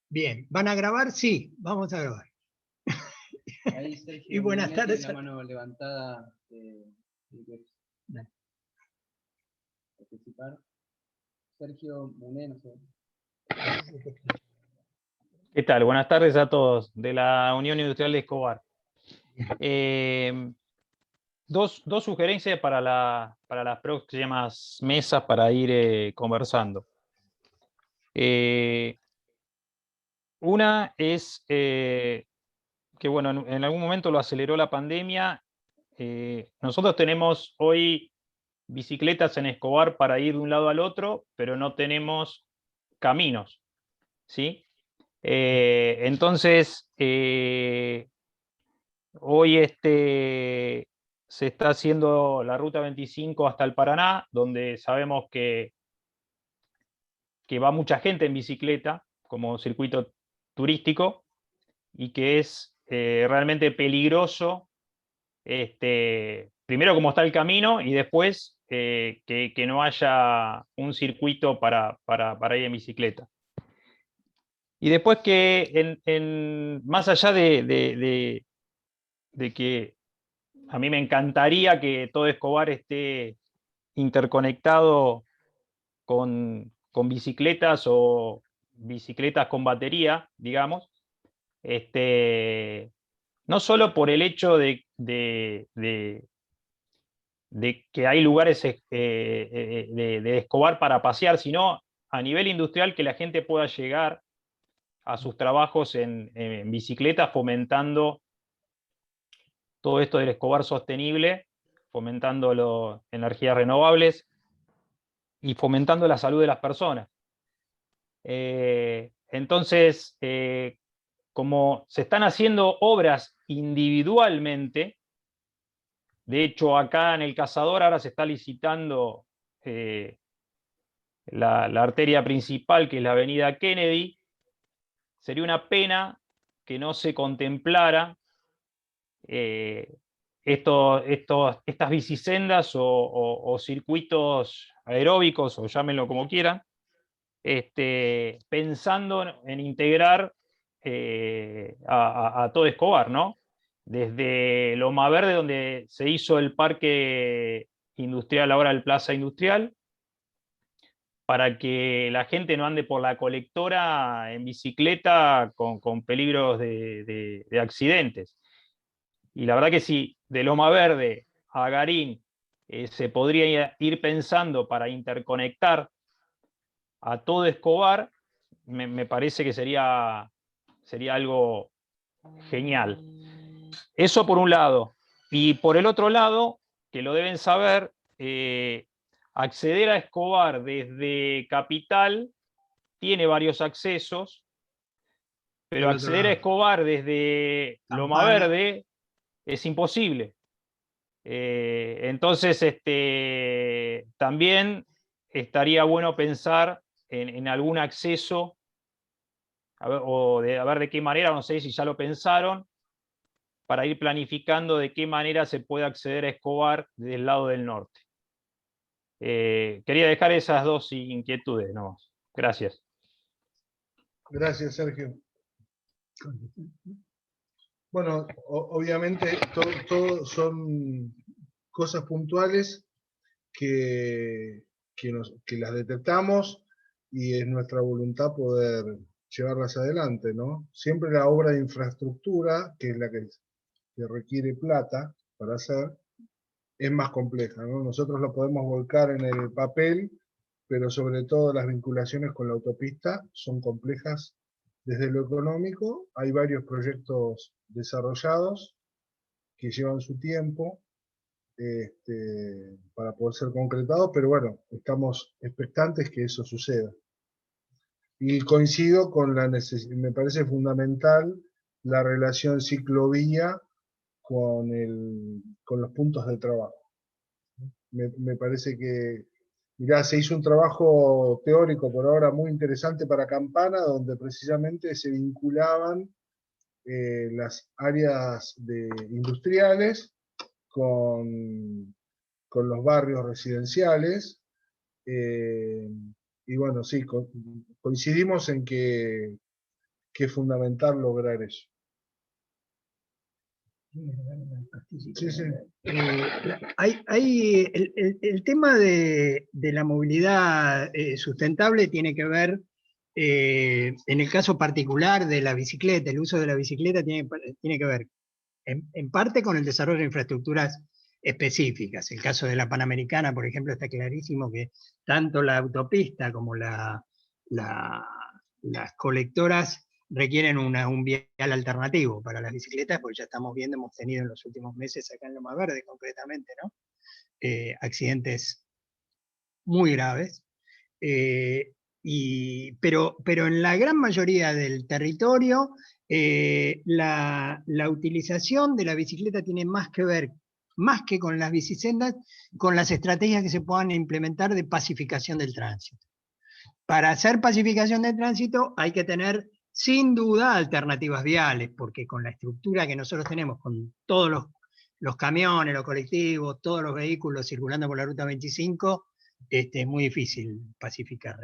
B: bien, ¿van a grabar? Sí, vamos a grabar.
D: Ahí Sergio
B: Y buenas
D: Munet
B: tardes.
D: tiene la mano levantada. Participar. Sergio Munet, no sé.
E: ¿Qué tal? Buenas tardes a todos de la Unión Industrial de Escobar. Dos sugerencias para las próximas mesas para ir conversando. Una es que, bueno, en algún momento lo aceleró la pandemia. Nosotros tenemos hoy bicicletas en Escobar para ir de un lado al otro, pero no tenemos caminos, ¿sí? Entonces, hoy se está haciendo la Ruta 25 hasta el Paraná, donde sabemos que va mucha gente en bicicleta como circuito turístico y que es realmente peligroso, primero como está el camino y después que no haya un circuito para ir en bicicleta. Y después que más allá de que a mí me encantaría que todo Escobar esté interconectado con bicicletas o bicicletas con batería, digamos, no solo por el hecho de que hay lugares de Escobar para pasear, sino a nivel industrial que la gente pueda llegar a sus trabajos en bicicleta, fomentando todo esto del Escobar sostenible, fomentando las energías renovables y fomentando la salud de las personas. Entonces, como se están haciendo obras individualmente, de hecho acá en El Cazador ahora se está licitando la arteria principal, que es la avenida Kennedy. Sería una pena que no se contemplara estas bicisendas o circuitos aeróbicos, o llámenlo como quieran, pensando en integrar a todo Escobar, ¿no? Desde Loma Verde, donde se hizo el parque industrial, ahora el Plaza Industrial, para que la gente no ande por la colectora en bicicleta con peligros de accidentes. Y la verdad que si de Loma Verde a Garín se podría ir pensando para interconectar a todo Escobar, me parece que sería algo genial. Eso por un lado. Y por el otro lado, que lo deben saber, acceder a Escobar desde Capital tiene varios accesos, pero acceder a Escobar desde Loma Verde es imposible. Entonces, también estaría bueno pensar en algún acceso, a ver de qué manera, no sé si ya lo pensaron, para ir planificando de qué manera se puede acceder a Escobar del lado del norte. Quería dejar esas dos inquietudes, ¿no? Gracias.
A: Gracias, Sergio. Bueno, obviamente todo son cosas puntuales que las detectamos y es nuestra voluntad poder llevarlas adelante, ¿no? Siempre la obra de infraestructura, que es la que requiere plata para hacer, es más compleja, ¿no? Nosotros lo podemos volcar en el papel, pero sobre todo las vinculaciones con la autopista son complejas desde lo económico. Hay varios proyectos desarrollados que llevan su tiempo, para poder ser concretado, pero bueno, estamos expectantes que eso suceda. Y coincido con la necesidad, me parece fundamental la relación ciclovía con los puntos de trabajo. Me parece que, mirá, se hizo un trabajo teórico por ahora muy interesante para Campana, donde precisamente se vinculaban las áreas industriales con los barrios residenciales. Y bueno, sí, coincidimos en que es fundamental lograr eso. Sí, sí.
B: El tema de la movilidad sustentable tiene que ver, en el caso particular de la bicicleta, el uso de la bicicleta tiene que ver en parte con el desarrollo de infraestructuras específicas. El caso de la Panamericana, por ejemplo, está clarísimo que tanto la autopista como las colectoras requieren un vial alternativo para las bicicletas, porque ya estamos viendo, hemos tenido en los últimos meses acá en Loma Verde concretamente, ¿no? Accidentes muy graves. Pero en la gran mayoría del territorio, la utilización de la bicicleta tiene más que ver, más que con las bicisendas, con las estrategias que se puedan implementar de pacificación del tránsito. Para hacer pacificación del tránsito hay que tener, sin duda, alternativas viales, porque con la estructura que nosotros tenemos, con todos los camiones, los colectivos, todos los vehículos circulando por la Ruta 25, es muy difícil pacificar.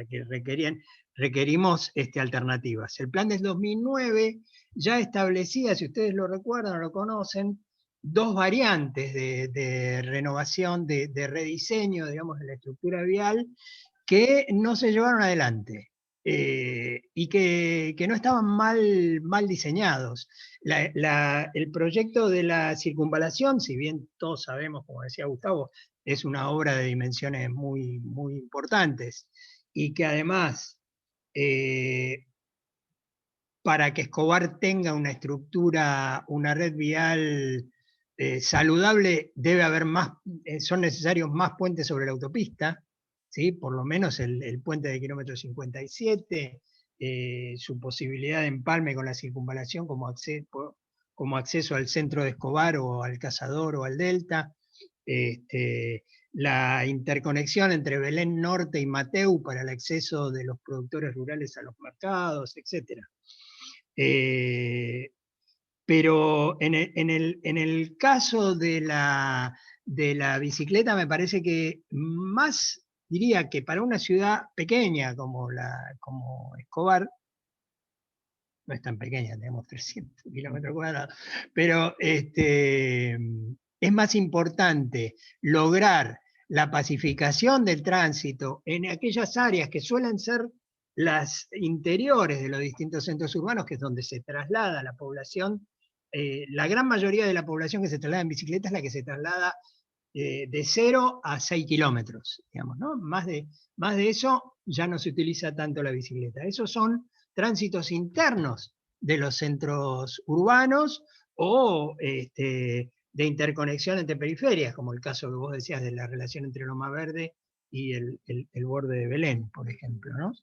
B: Requerimos alternativas. El plan del 2009 ya establecía, si ustedes lo recuerdan o lo conocen, dos variantes de renovación, de rediseño, digamos, de la estructura vial, que no se llevaron adelante y que no estaban mal diseñados. El proyecto de la circunvalación, si bien todos sabemos, como decía Gustavo, es una obra de dimensiones muy, muy importantes y que además, para que Escobar tenga una estructura, una red vial saludable, debe haber son necesarios más puentes sobre la autopista, ¿sí? Por lo menos el puente de kilómetro 57, su posibilidad de empalme con la circunvalación como acceso al centro de Escobar o al Cazador o al Delta, la interconexión entre Belén Norte y Mateu para el acceso de los productores rurales a los mercados, etc. Pero en el caso de la bicicleta, me parece que más, diría que para una ciudad pequeña como Escobar, no es tan pequeña, tenemos 300 kilómetros cuadrados, pero es más importante lograr la pacificación del tránsito en aquellas áreas que suelen ser las interiores de los distintos centros urbanos, que es donde se traslada la población. La gran mayoría de la población que se traslada en bicicleta es la que se traslada de 0 a 6 kilómetros, digamos, ¿no? Más de eso ya no se utiliza tanto la bicicleta. Esos son tránsitos internos de los centros urbanos o de interconexión entre periferias, como el caso que vos decías de la relación entre Loma Verde y el borde de Belén, por ejemplo, ¿no?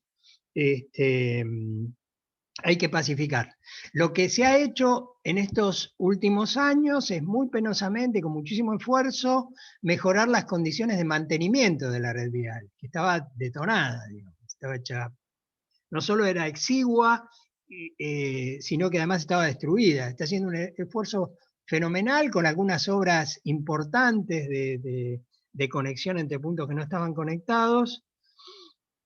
B: Hay que pacificar. Lo que se ha hecho en estos últimos años es muy penosamente, con muchísimo esfuerzo, mejorar las condiciones de mantenimiento de la red vial, que estaba detonada, digamos, estaba hecha, no solo era exigua, sino que además estaba destruida. Está haciendo un esfuerzo fenomenal con algunas obras importantes de conexión entre puntos que no estaban conectados,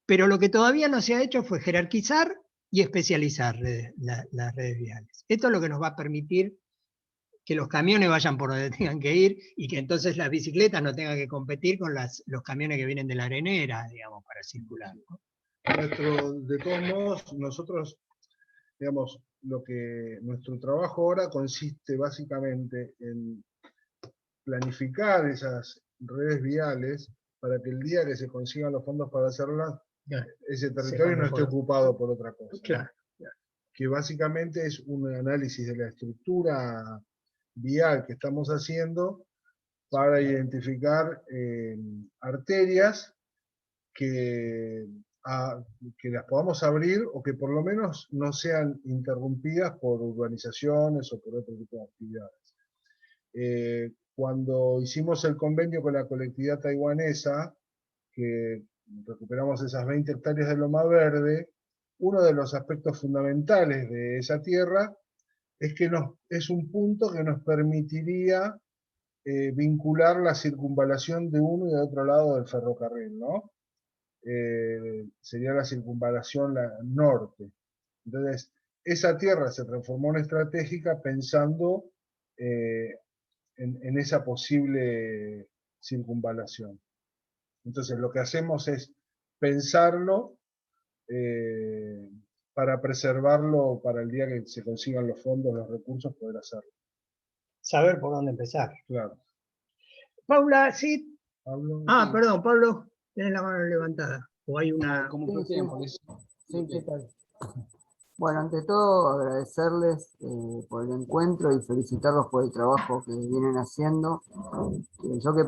B: pero lo que todavía no se ha hecho fue jerarquizar y especializar las redes viales. Esto es lo que nos va a permitir que los camiones vayan por donde tengan que ir y que entonces las bicicletas no tengan que competir con los camiones que vienen de la arenera, digamos, para circular, ¿no?
A: De todos modos, nosotros, digamos, nuestro trabajo ahora consiste básicamente en planificar esas redes viales para que el día que se consigan los fondos para hacerlas, ese territorio no esté ocupado por otra cosa.
B: Claro.
A: Que básicamente es un análisis de la estructura vial que estamos haciendo para identificar arterias que las podamos abrir o que por lo menos no sean interrumpidas por urbanizaciones o por otro tipo de actividades. Cuando hicimos el convenio con la colectividad taiwanesa, que recuperamos esas 20 hectáreas de loma verde, uno de los aspectos fundamentales de esa tierra es que es un punto que nos permitiría vincular la circunvalación de uno y de otro lado del ferrocarril, ¿no? Sería la circunvalación norte. Entonces, esa tierra se transformó en estratégica pensando en esa posible circunvalación. Entonces, lo que hacemos es pensarlo para preservarlo para el día que se consigan los fondos, los recursos, poder hacerlo.
B: Saber por dónde empezar.
A: Claro.
B: Paula, sí.
A: Pablo.
B: Perdón, Pablo, tienes la mano levantada. O hay una.
F: Sí, ¿qué tal? Bueno, ante todo agradecerles por el encuentro y felicitarlos por el trabajo que vienen haciendo. Yo que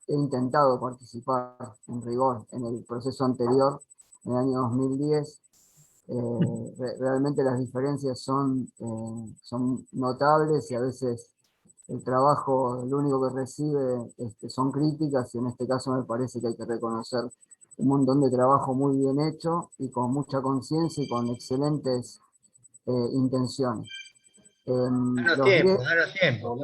F: he intentado participar en rigor en el proceso anterior, en el año 2010, realmente las diferencias son notables y a veces el trabajo, lo único que recibe son críticas, y en este caso me parece que hay que reconocer un montón de trabajo muy bien hecho y con mucha conciencia y con excelentes intenciones.
B: Danos tiempo.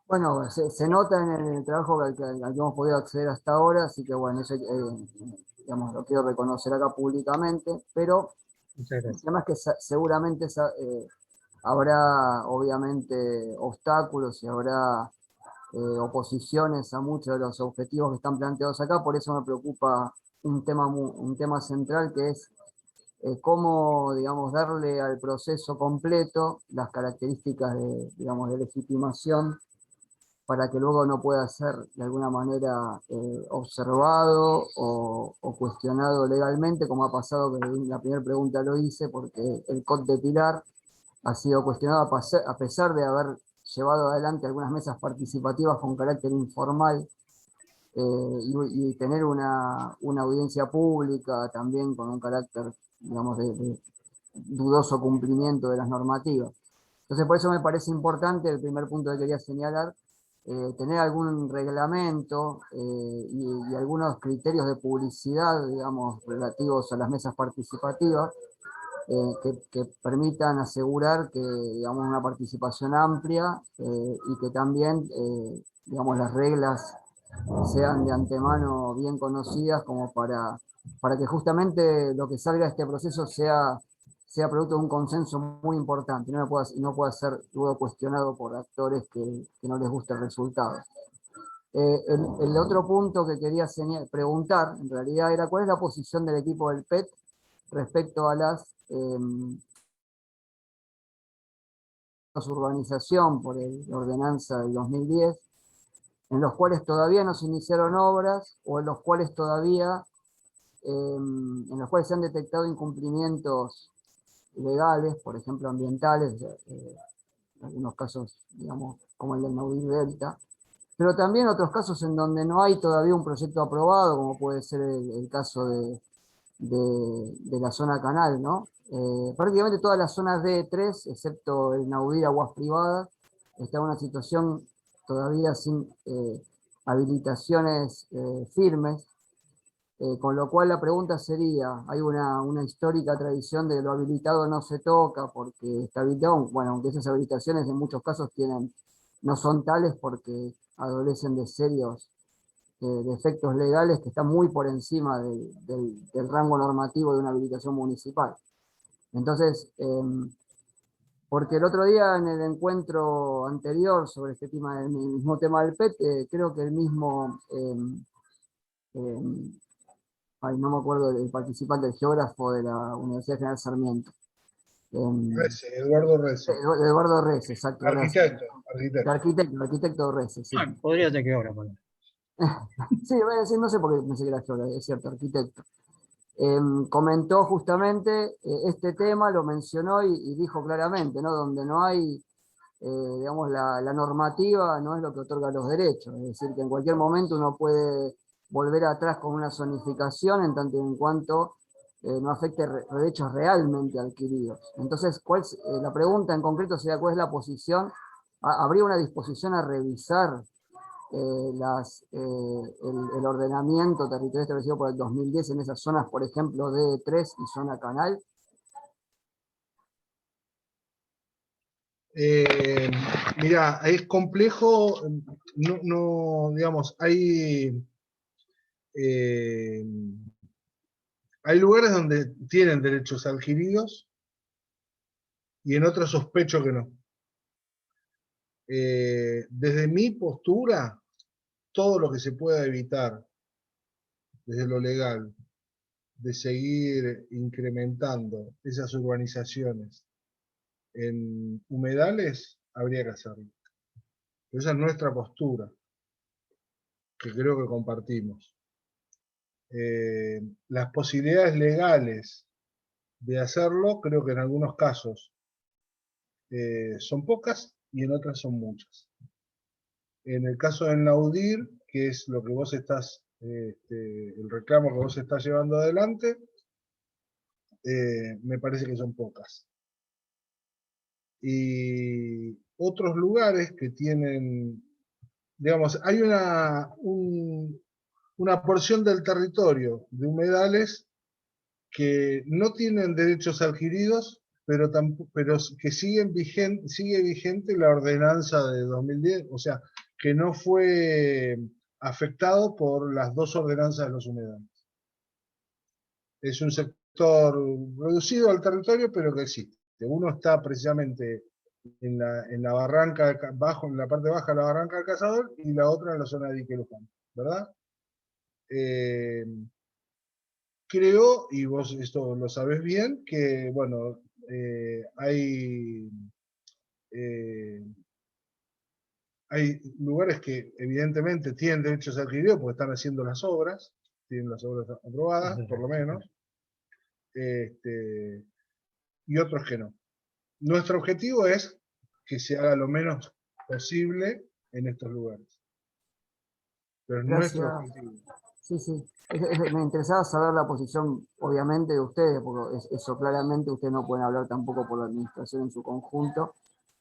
F: Bueno, se nota en el trabajo al que hemos podido acceder hasta ahora, así que bueno, eso, digamos, lo quiero reconocer acá públicamente, pero además que seguramente habrá obviamente obstáculos y habrá oposiciones a muchos de los objetivos que están planteados acá. Por eso me preocupa un tema central, que es cómo, digamos, darle al proceso completo las características de legitimación, para que luego no pueda ser de alguna manera observado o cuestionado legalmente, como ha pasado, que en la primera pregunta lo hice, porque el COT de Pilar ha sido cuestionado a pesar de haber llevado adelante algunas mesas participativas con carácter informal, y tener una audiencia pública también con un carácter, digamos, de dudoso cumplimiento de las normativas. Entonces, por eso me parece importante, el primer punto que quería señalar, tener algún reglamento y algunos criterios de publicidad, digamos, relativos a las mesas participativas, que permitan asegurar que, digamos, una participación amplia, y que también, digamos, las reglas sean de antemano bien conocidas, como para que justamente lo que salga de este proceso sea producto de un consenso muy importante, y no pueda ser luego cuestionado por actores que no les guste el resultado. El otro punto que quería preguntar, en realidad, era cuál es la posición del equipo del PET respecto a las urbanización por la ordenanza del 2010, en los cuales todavía no se iniciaron obras, o en los cuales se han detectado incumplimientos legales, por ejemplo ambientales, en algunos casos, digamos, como el del Naudil Delta, pero también otros casos en donde no hay todavía un proyecto aprobado, como puede ser el caso de la zona canal, ¿no? Prácticamente todas las zonas D3, excepto el Naudil Aguas Privadas, está en una situación todavía sin habilitaciones firmes, con lo cual la pregunta sería, hay una histórica tradición de que lo habilitado no se toca porque está habilitado, bueno, aunque esas habilitaciones en muchos casos no son tales porque adolecen de serios defectos legales que están muy por encima del rango normativo de una habilitación municipal. Entonces, porque el otro día en el encuentro anterior sobre este tema, el mismo tema del PET, creo que el mismo, no me acuerdo del participante, el geógrafo de la Universidad General Sarmiento.
A: Eduardo Rece.
F: Eduardo Rece, exacto. Arquitecto Rece, sí.
B: Podría ser geógrafo.
F: Sí, no sé por qué pensé que era geógrafo, es cierto, arquitecto. comentó justamente este tema, lo mencionó y dijo claramente, ¿no? Donde no hay, digamos, la normativa no es lo que otorga los derechos, es decir, que en cualquier momento uno puede volver atrás con una zonificación en tanto y en cuanto no afecte derechos realmente adquiridos. Entonces, la pregunta en concreto sería cuál es la posición. ¿Habría una disposición a revisar el ordenamiento territorial establecido por el 2010 en esas zonas, por ejemplo, D3 y zona canal?
A: Mira, es complejo, digamos, hay lugares donde tienen derechos adquiridos y en otros sospecho que no. Desde mi postura, todo lo que se pueda evitar desde lo legal, de seguir incrementando esas urbanizaciones en humedales, habría que hacerlo. Pero esa es nuestra postura, que creo que compartimos. Las posibilidades legales de hacerlo, creo que en algunos casos son pocas y en otras son muchas. En el caso del Naudir, que es lo que vos estás, el reclamo que vos estás llevando adelante, me parece que son pocas. Y otros lugares que tienen, digamos, hay una porción del territorio de humedales que no tienen derechos adquiridos, pero que sigue vigente la ordenanza de 2010, o sea, que no fue afectado por las dos ordenanzas de los humedales. Es un sector reducido al territorio, pero que existe. Uno está precisamente en la barranca, en la parte baja de la barranca del Cazador, y la otra en la zona de Dique Luján, ¿verdad? Creo, y vos esto lo sabés bien, que, bueno, hay lugares que evidentemente tienen derechos adquiridos porque están haciendo las obras, tienen las obras aprobadas, por lo menos, y otros que no. Nuestro objetivo es que se haga lo menos posible en estos lugares. Pero es nuestro objetivo.
F: Sí, sí. Me interesaba saber la posición, obviamente, de ustedes, porque eso claramente ustedes no pueden hablar tampoco por la administración en su conjunto,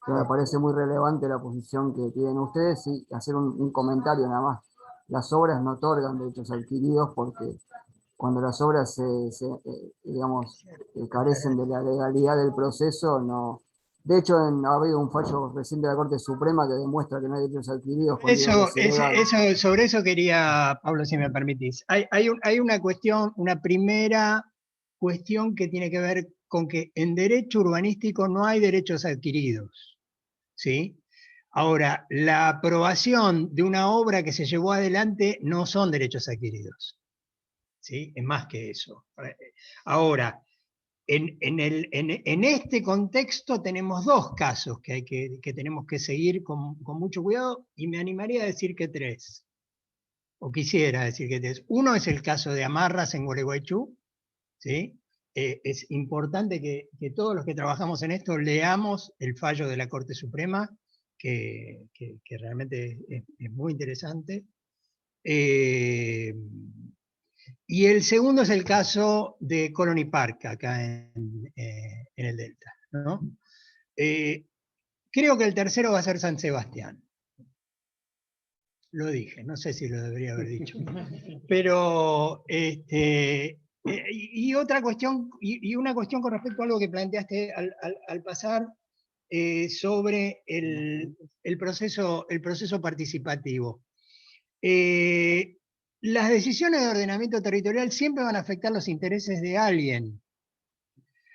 F: pero me parece muy relevante la posición que tienen ustedes y hacer un comentario nada más. Las obras no otorgan derechos adquiridos porque cuando las obras digamos, carecen de la legalidad del proceso, no. De hecho, ha habido un fallo reciente de la Corte Suprema que demuestra que no hay derechos adquiridos.
B: Sobre eso quería, Pablo, si me permitís. Hay una cuestión, una primera cuestión que tiene que ver con que en derecho urbanístico no hay derechos adquiridos, ¿sí? Ahora, la aprobación de una obra que se llevó adelante no son derechos adquiridos, ¿sí? Es más que eso. Ahora, en este contexto tenemos dos casos que tenemos que seguir con mucho cuidado, y me animaría a decir que tres, o quisiera decir que tres. Uno es el caso de Amarras en Gualeguaychú, ¿sí? Es importante que todos los que trabajamos en esto leamos el fallo de la Corte Suprema, que realmente es muy interesante. Y el segundo es el caso de Colony Park, acá en el Delta, ¿no? Creo que el tercero va a ser San Sebastián. Lo dije, no sé si lo debería haber dicho. Pero, y otra cuestión, y una cuestión con respecto a algo que planteaste al pasar, sobre el proceso participativo. Las decisiones de ordenamiento territorial siempre van a afectar los intereses de alguien.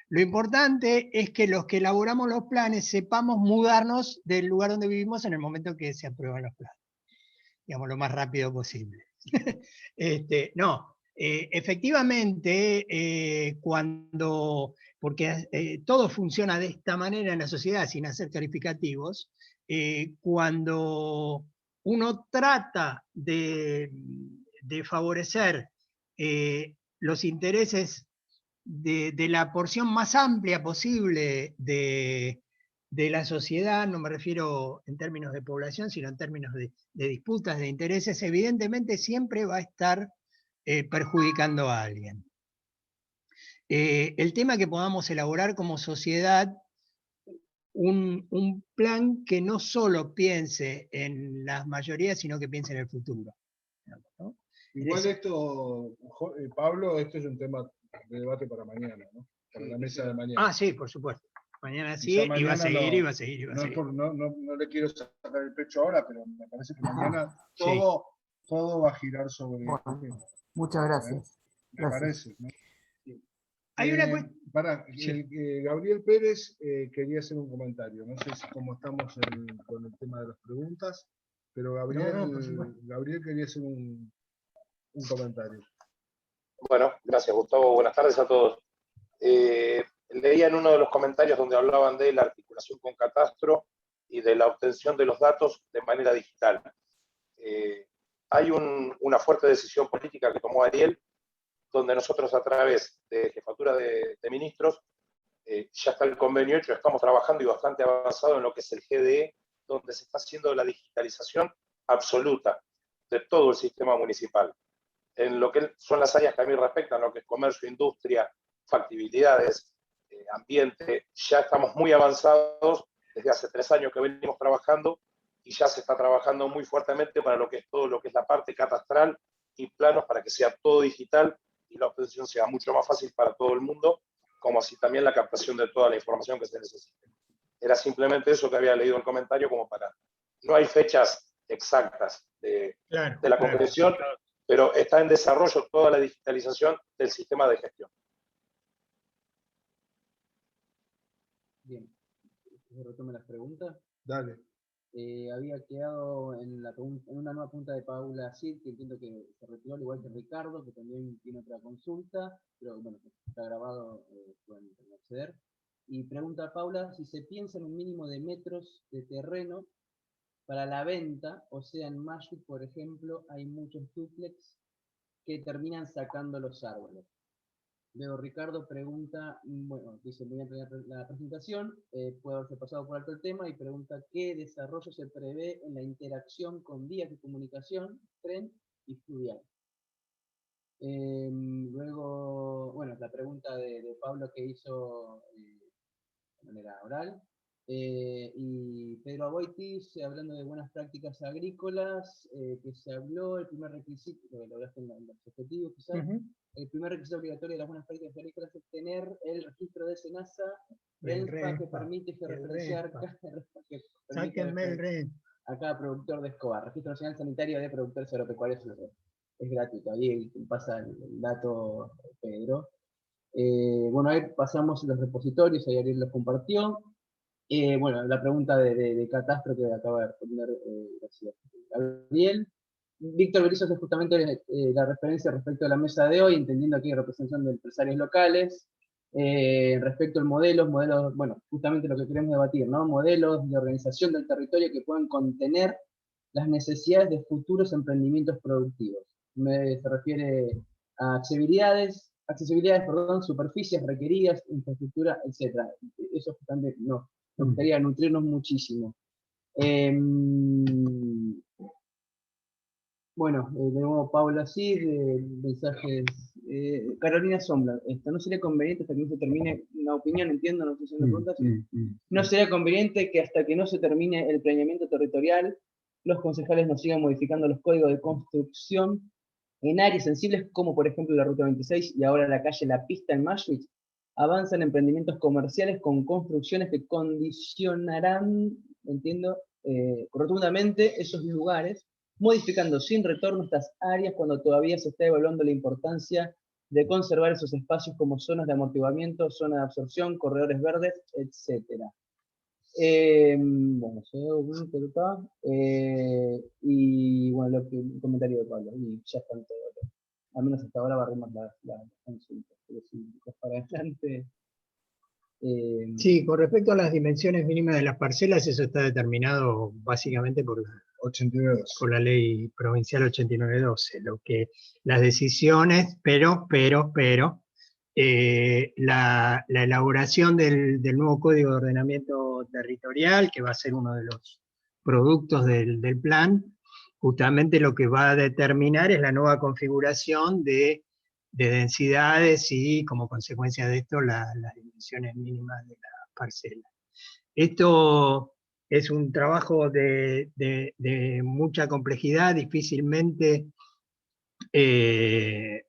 B: Lo importante es que los que elaboramos los planes sepamos mudarnos del lugar donde vivimos en el momento que se aprueban los planes, digamos, lo más rápido posible. Efectivamente, porque todo funciona de esta manera en la sociedad sin hacer calificativos, cuando uno trata de favorecer los intereses de la porción más amplia posible de la sociedad, no me refiero en términos de población, sino en términos de disputas, de intereses, evidentemente siempre va a estar perjudicando a alguien. El tema que podamos elaborar como sociedad un plan que no solo piense en las mayorías, sino que piense en el futuro, ¿no?
A: Igual esto, Pablo, esto es un tema de debate para mañana, ¿no? Para la mesa de mañana.
B: Ah, sí, por supuesto. Mañana sí,
A: Quizá
B: y va a
A: mañana
B: seguir,
A: no-
B: y va a seguir, y va a seguir.
A: No le quiero sacar el pecho ahora, pero me parece que mañana
B: Sí.
A: todo va a girar sobre
F: Bueno,
A: este tema.
F: muchas gracias.
A: Me
F: Gracias.
A: parece, ¿no?
B: Hay una cuestión.
A: Sí. Gabriel Pérez quería hacer un comentario. No sé cómo estamos con el tema de las preguntas, pero Gabriel quería hacer un comentario.
C: Bueno, gracias Gustavo, buenas tardes a todos. Leía en uno de los comentarios donde hablaban de la articulación con Catastro y de la obtención de los datos de manera digital. Hay una fuerte decisión política que tomó Ariel, donde nosotros a través de Jefatura de Ministros, ya está el convenio hecho, estamos trabajando y bastante avanzado en lo que es el GDE, donde se está haciendo la digitalización absoluta de todo el sistema municipal. En lo que son las áreas que a mí respectan, lo que es comercio, industria, factibilidades, ambiente, ya estamos muy avanzados desde hace 3 años que venimos trabajando y ya se está trabajando muy fuertemente para lo que es todo lo que es la parte catastral y planos para que sea todo digital y la obtención sea mucho más fácil para todo el mundo, como así también la captación de toda la información que se necesite. Era simplemente eso que había leído en el comentario, como para... No hay fechas exactas de la concreción, pero está en desarrollo toda la digitalización del sistema de gestión.
D: Bien, retome las preguntas.
A: Dale.
D: Había quedado en una nueva pregunta de Paula Cid, que entiendo que se retiró, al igual que Ricardo, que también tiene otra consulta, pero bueno, está grabado, pueden acceder. Y pregunta a Paula si se piensa en un mínimo de metros de terreno para la venta, o sea, en Mashwit, por ejemplo, hay muchos dúplex que terminan sacando los árboles. Luego Ricardo pregunta, bueno, dice, mediante la presentación, puede haberse pasado por alto el tema y pregunta qué desarrollo se prevé en la interacción con vías de comunicación, tren y fluvial. Luego, bueno, la pregunta de Pablo que hizo de manera oral. Y Pedro Aboitis, hablando de buenas prácticas agrícolas, que se habló, el primer requisito, lo hablaste en los objetivos quizás, el primer requisito obligatorio de las buenas prácticas agrícolas es tener el registro de SENASA, el REPA, que permite referenciar a cada productor de escoba, Registro Nacional Sanitario de Productores Agropecuarios, es gratuito, ahí pasa el dato, Pedro. Bueno, ahí pasamos los repositorios, ahí Ariel los compartió. Bueno, la pregunta de Catastro que acaba de responder Gabriel. Víctor Berizzo hace justamente la referencia respecto a la mesa de hoy, entendiendo aquí representación de empresarios locales. Respecto al modelos, bueno, justamente lo que queremos debatir, ¿no? Modelos de organización del territorio que puedan contener las necesidades de futuros emprendimientos productivos. Se refiere a accesibilidades, superficies requeridas, infraestructura, etc. Eso justamente nos gustaría nutrirnos muchísimo. Bueno, de nuevo Paula Cid, mensajes. Carolina Sombra, ¿no sería conveniente hasta que no se termine, una opinión, entiendo, no sé si me preguntas? No sería conveniente que hasta que no se termine el planeamiento territorial, los concejales nos sigan modificando los códigos de construcción en áreas sensibles como por ejemplo la Ruta 26 y ahora la calle La Pista en Mashwit, avanzan emprendimientos comerciales con construcciones que condicionarán, entiendo, rotundamente esos lugares, modificando sin retorno estas áreas cuando todavía se está evaluando la importancia de conservar esos espacios como zonas de amortiguamiento, zonas de absorción, corredores verdes, etc. Bueno, y bueno, el comentario de Pablo, y ya están todos, al menos hasta ahora barremos las consultas, pero si para adelante.
B: Sí, con respecto a las dimensiones mínimas de las parcelas, eso está determinado básicamente por
A: 8912.
B: Por la ley provincial 8912, lo que las decisiones, pero, la elaboración del nuevo Código de Ordenamiento Territorial, que va a ser uno de los productos del plan, justamente lo que va a determinar es la nueva configuración de densidades y, como consecuencia de esto, las dimensiones mínimas de la parcela. Esto es un trabajo de mucha complejidad, difícilmente se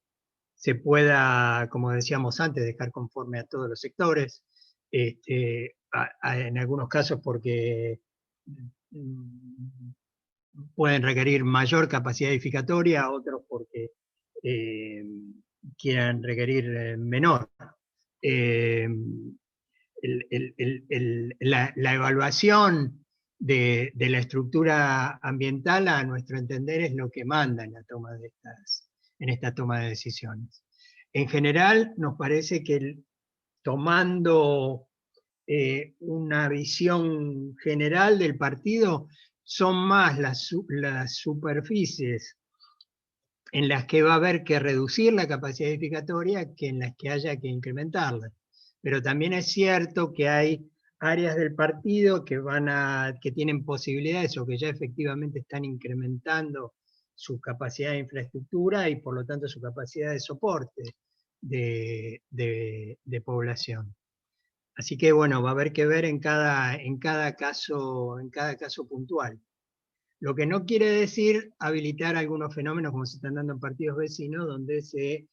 B: pueda, como decíamos antes, dejar conforme a todos los sectores, en algunos casos porque pueden requerir mayor capacidad edificatoria, otros porque quieran requerir menor. La evaluación de la estructura ambiental, a nuestro entender, es lo que manda en esta toma de decisiones. En general, nos parece que tomando una visión general del partido, son más las superficies en las que va a haber que reducir la capacidad edificatoria que en las que haya que incrementarla. Pero también es cierto que hay áreas del partido que tienen posibilidades o que ya efectivamente están incrementando su capacidad de infraestructura y por lo tanto su capacidad de soporte de población. Así que bueno, va a haber que ver en cada caso puntual. Lo que no quiere decir habilitar algunos fenómenos como se están dando en partidos vecinos, donde se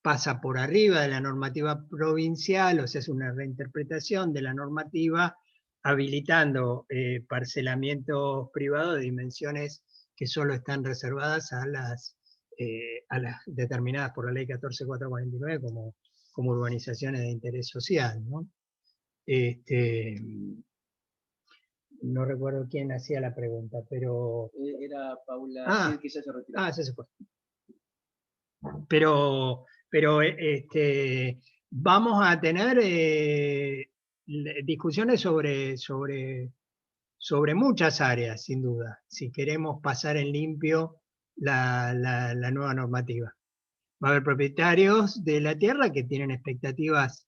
B: pasa por arriba de la normativa provincial, o se hace una reinterpretación de la normativa, habilitando parcelamientos privados de dimensiones que solo están reservadas a las determinadas por la ley 14449 como urbanizaciones de interés social, ¿no? No recuerdo quién hacía la pregunta, pero...
D: Era Paula, quizás se retiró.
B: Sí se fue. Pero vamos a tener discusiones sobre muchas áreas, sin duda, si queremos pasar en limpio la nueva normativa. Va a haber propietarios de la tierra que tienen expectativas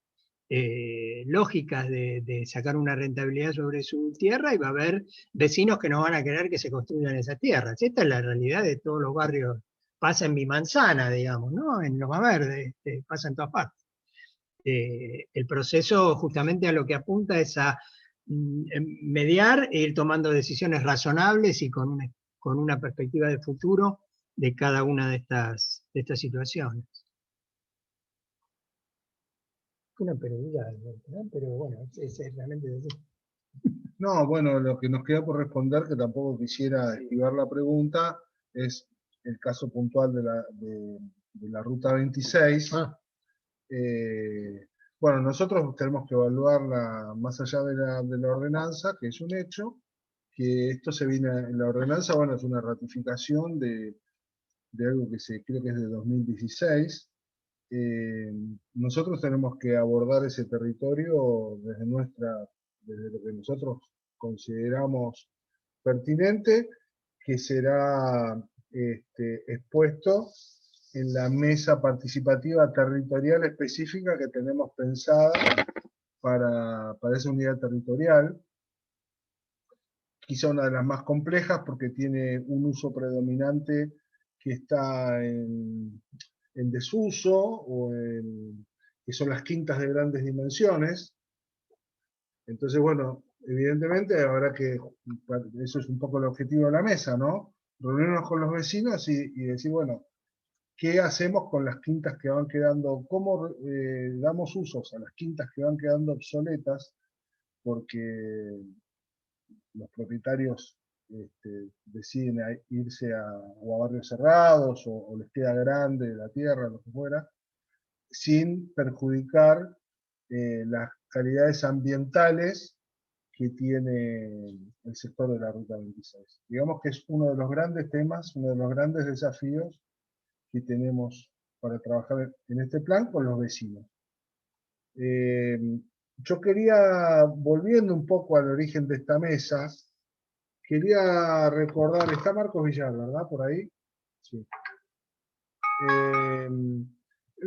B: lógicas de sacar una rentabilidad sobre su tierra, y va a haber vecinos que no van a querer que se construyan esas tierras. Esta es la realidad de todos los barrios. Pasa en mi manzana, digamos, ¿no? En Loma Verde, pasa en todas partes. El proceso justamente a lo que apunta es a mediar e ir tomando decisiones razonables y con una perspectiva de futuro de cada una de estas situaciones. Una pérdida, ¿no? Pero bueno, es realmente así.
A: No, bueno, lo que nos queda por responder, que tampoco quisiera esquivar la pregunta, es el caso puntual de la Ruta 26. Bueno, nosotros tenemos que evaluarla más allá de la ordenanza, que es un hecho, que esto se viene en la ordenanza, bueno, es una ratificación de algo que creo que es de 2016. Nosotros tenemos que abordar ese territorio desde lo que nosotros consideramos pertinente, que será expuesto en la mesa participativa territorial específica que tenemos pensada para esa unidad territorial. Quizá una de las más complejas porque tiene un uso predominante que está en desuso, que son las quintas de grandes dimensiones. Entonces, bueno, evidentemente habrá que, eso es un poco el objetivo de la mesa, ¿no? Reunirnos con los vecinos y decir, bueno, ¿qué hacemos con las quintas que van quedando? ¿Cómo damos usos a las quintas que van quedando obsoletas? Porque los propietarios deciden irse o a barrios cerrados o les queda grande la tierra, lo que fuera, sin perjudicar las calidades ambientales que tiene el sector de la Ruta 26. Digamos que es uno de los grandes temas, uno de los grandes desafíos que tenemos para trabajar en este plan con los vecinos. Yo quería, volviendo un poco al origen de esta mesa, quería recordar, está Marcos Villar, ¿verdad? Por ahí. Sí. En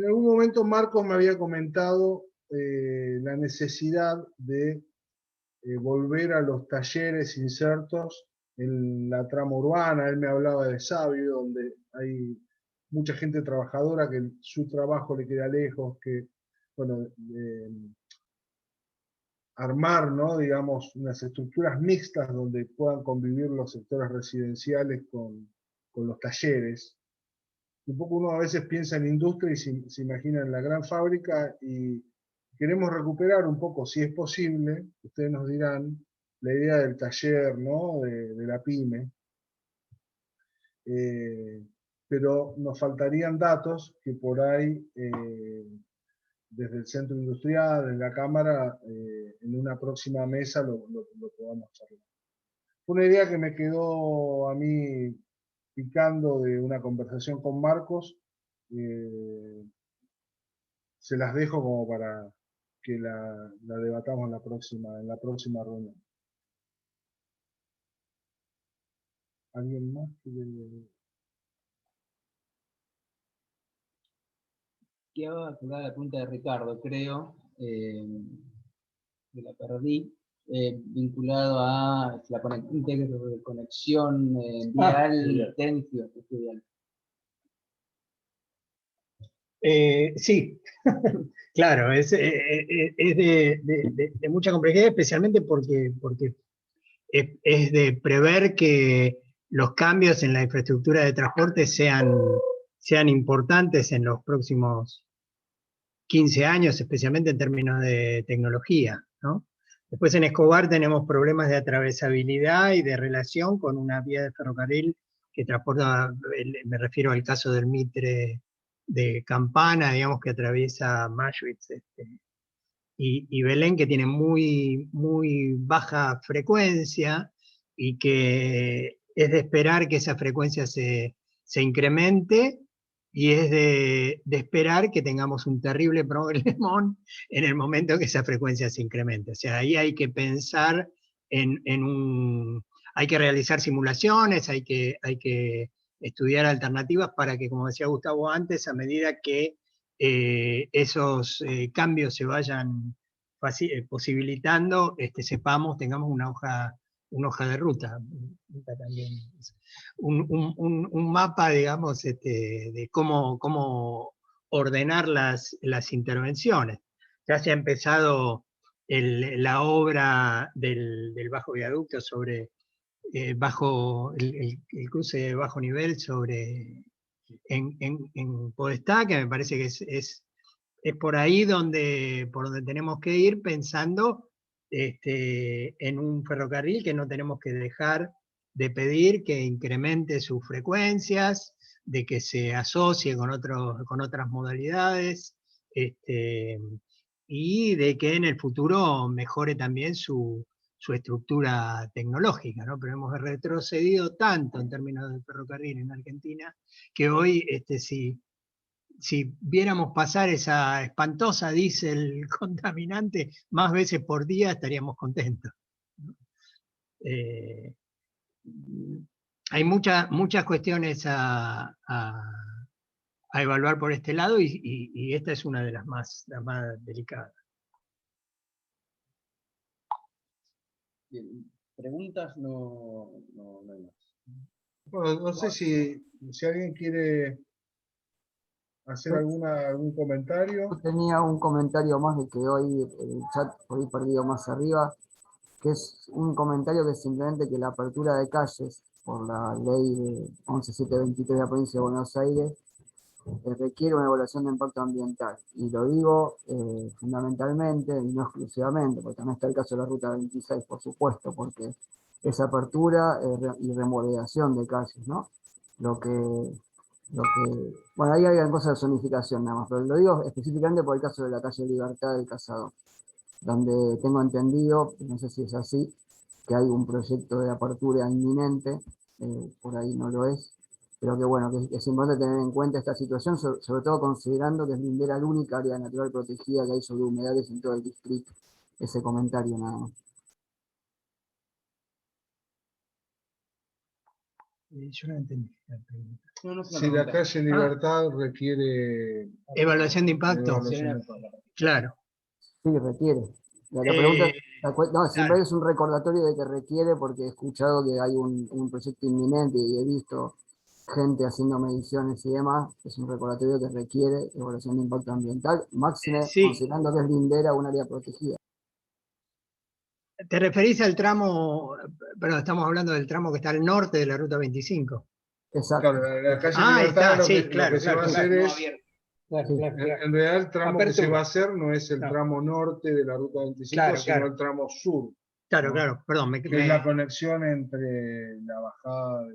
A: algún momento Marcos me había comentado la necesidad de volver a los talleres insertos en la trama urbana. Él me hablaba de Sabio, donde hay mucha gente trabajadora que su trabajo le queda lejos, que, bueno, armar, ¿no? Digamos, unas estructuras mixtas donde puedan convivir los sectores residenciales con los talleres. Un poco uno a veces piensa en industria y se imagina en la gran fábrica, y queremos recuperar un poco, si es posible, ustedes nos dirán, la idea del taller, ¿no? de la pyme. Pero nos faltarían datos que por ahí, desde el centro industrial, desde la Cámara, en una próxima mesa lo podamos charlar. Fue una idea que me quedó a mí picando de una conversación con Marcos. Se las dejo como para que la debatamos en la próxima reunión. ¿Alguien más?
D: Quiero acordar la pregunta de Ricardo, creo, que la perdí, vinculado a la conexión vial técnica estudial.
B: Sí, claro, es de mucha complejidad, especialmente porque es de prever que los cambios en la infraestructura de transporte sean importantes en los próximos 15 años, especialmente en términos de tecnología, ¿no? Después en Escobar tenemos problemas de atravesabilidad y de relación con una vía de ferrocarril que transporta, me refiero al caso del Mitre de Campana, digamos, que atraviesa Maschwitz y Belén, que tiene muy baja frecuencia y que es de esperar que esa frecuencia se incremente, y es de esperar que tengamos un terrible problemón en el momento que esa frecuencia se incremente. O sea, ahí hay que pensar hay que realizar simulaciones, hay que estudiar alternativas para que, como decía Gustavo antes, a medida que esos cambios se vayan posibilitando, tengamos una hoja de ruta, también, un mapa, digamos, de cómo ordenar las intervenciones. Ya se ha empezado la obra del bajo viaducto sobre el cruce de bajo nivel en Podestá, que me parece que es por ahí por donde tenemos que ir, pensando en un ferrocarril que no tenemos que dejar de pedir que incremente sus frecuencias, de que se asocie con otras modalidades, y de que en el futuro mejore también su estructura tecnológica, ¿no? Pero hemos retrocedido tanto en términos del ferrocarril en Argentina, que hoy, si viéramos pasar esa espantosa diésel contaminante más veces por día, estaríamos contentos. Hay muchas cuestiones a evaluar por este lado, y esta es una de las más delicadas.
D: Bien. ¿Preguntas? No hay más.
A: Bueno, no sé si alguien quiere hacer algún comentario.
F: Yo tenía un comentario más de que hoy el chat por ahí perdido más arriba, que es un comentario que es simplemente que la apertura de calles por la ley de 11723 de la provincia de Buenos Aires requiere una evaluación de impacto ambiental. Y lo digo fundamentalmente y no exclusivamente, porque también está el caso de la ruta 26, por supuesto, porque es apertura y remodelación de calles, ¿no? Bueno, ahí hay cosas de zonificación nada más, pero lo digo específicamente por el caso de la calle Libertad del Cazador, donde tengo entendido, no sé si es así, que hay un proyecto de apertura inminente, por ahí no lo es, pero que bueno, que es importante tener en cuenta esta situación, sobre todo considerando que es Lindera la única área natural protegida que hay sobre humedales en todo el distrito. Ese comentario nada más.
B: Yo no entendí la pregunta.
D: No, no es una
A: Si la
D: pregunta.
A: calle Libertad requiere
B: Evaluación de impacto.
A: evaluación de impacto.
B: Claro.
F: Sí, requiere. La pregunta, no, siempre
B: claro.
F: es un recordatorio de que requiere, porque he escuchado que hay un proyecto inminente y he visto gente haciendo mediciones y demás. Es un recordatorio que requiere evaluación de impacto ambiental, máxime
B: Sí.
F: considerando que es lindera un área protegida.
B: ¿Te referís al tramo, pero estamos hablando del tramo que está al norte de la Ruta 25?
F: Exacto.
A: Claro, la calle
B: Ahí
A: Libertad
B: está,
A: lo
B: sí,
A: que
B: claro,
A: se va a hacer
D: No
A: es,
D: abierto.
B: Claro,
F: Sí.
B: claro, claro.
A: en realidad el tramo que se
B: Apertura.
A: va a hacer no es el
B: No.
A: tramo norte de la Ruta 25,
B: Claro,
A: sino
B: claro.
A: el tramo sur,
B: Claro,
A: ¿no?
B: claro, perdón.
A: Que es la conexión entre la bajada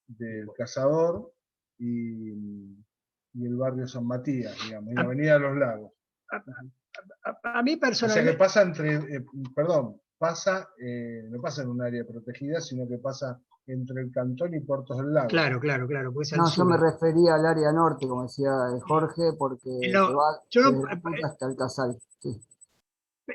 A: del Cazador y el barrio San Matías, digamos, y la Avenida de los Lagos.
B: A mí
A: O sea que
B: personalmente...
A: pasa perdón, no pasa en un área protegida, sino que pasa entre el Cantón y Puertos del Lago.
B: Claro, claro, claro, pues al
F: No, yo
B: sur.
F: me refería al área norte, como decía Jorge, porque
B: No,
F: va
B: yo no-
F: desde la punta hasta el Casal. Sí.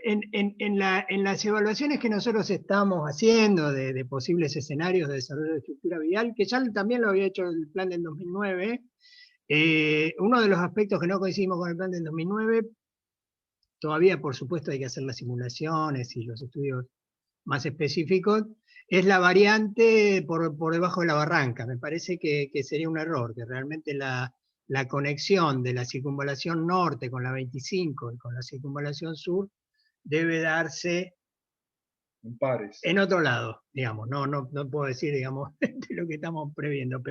B: en las evaluaciones que nosotros estamos haciendo de posibles escenarios de desarrollo de estructura vial, que ya también lo había hecho el plan del 2009, uno de los aspectos que no coincidimos con el plan del 2009, todavía por supuesto hay que hacer las simulaciones y los estudios más específicos, es la variante por debajo de la barranca. Me parece que sería un error, que realmente la conexión de la circunvalación norte con la 25 y con la circunvalación sur debe darse
A: En pares.
B: en otro lado, digamos. No puedo decir, digamos, de lo que estamos previendo,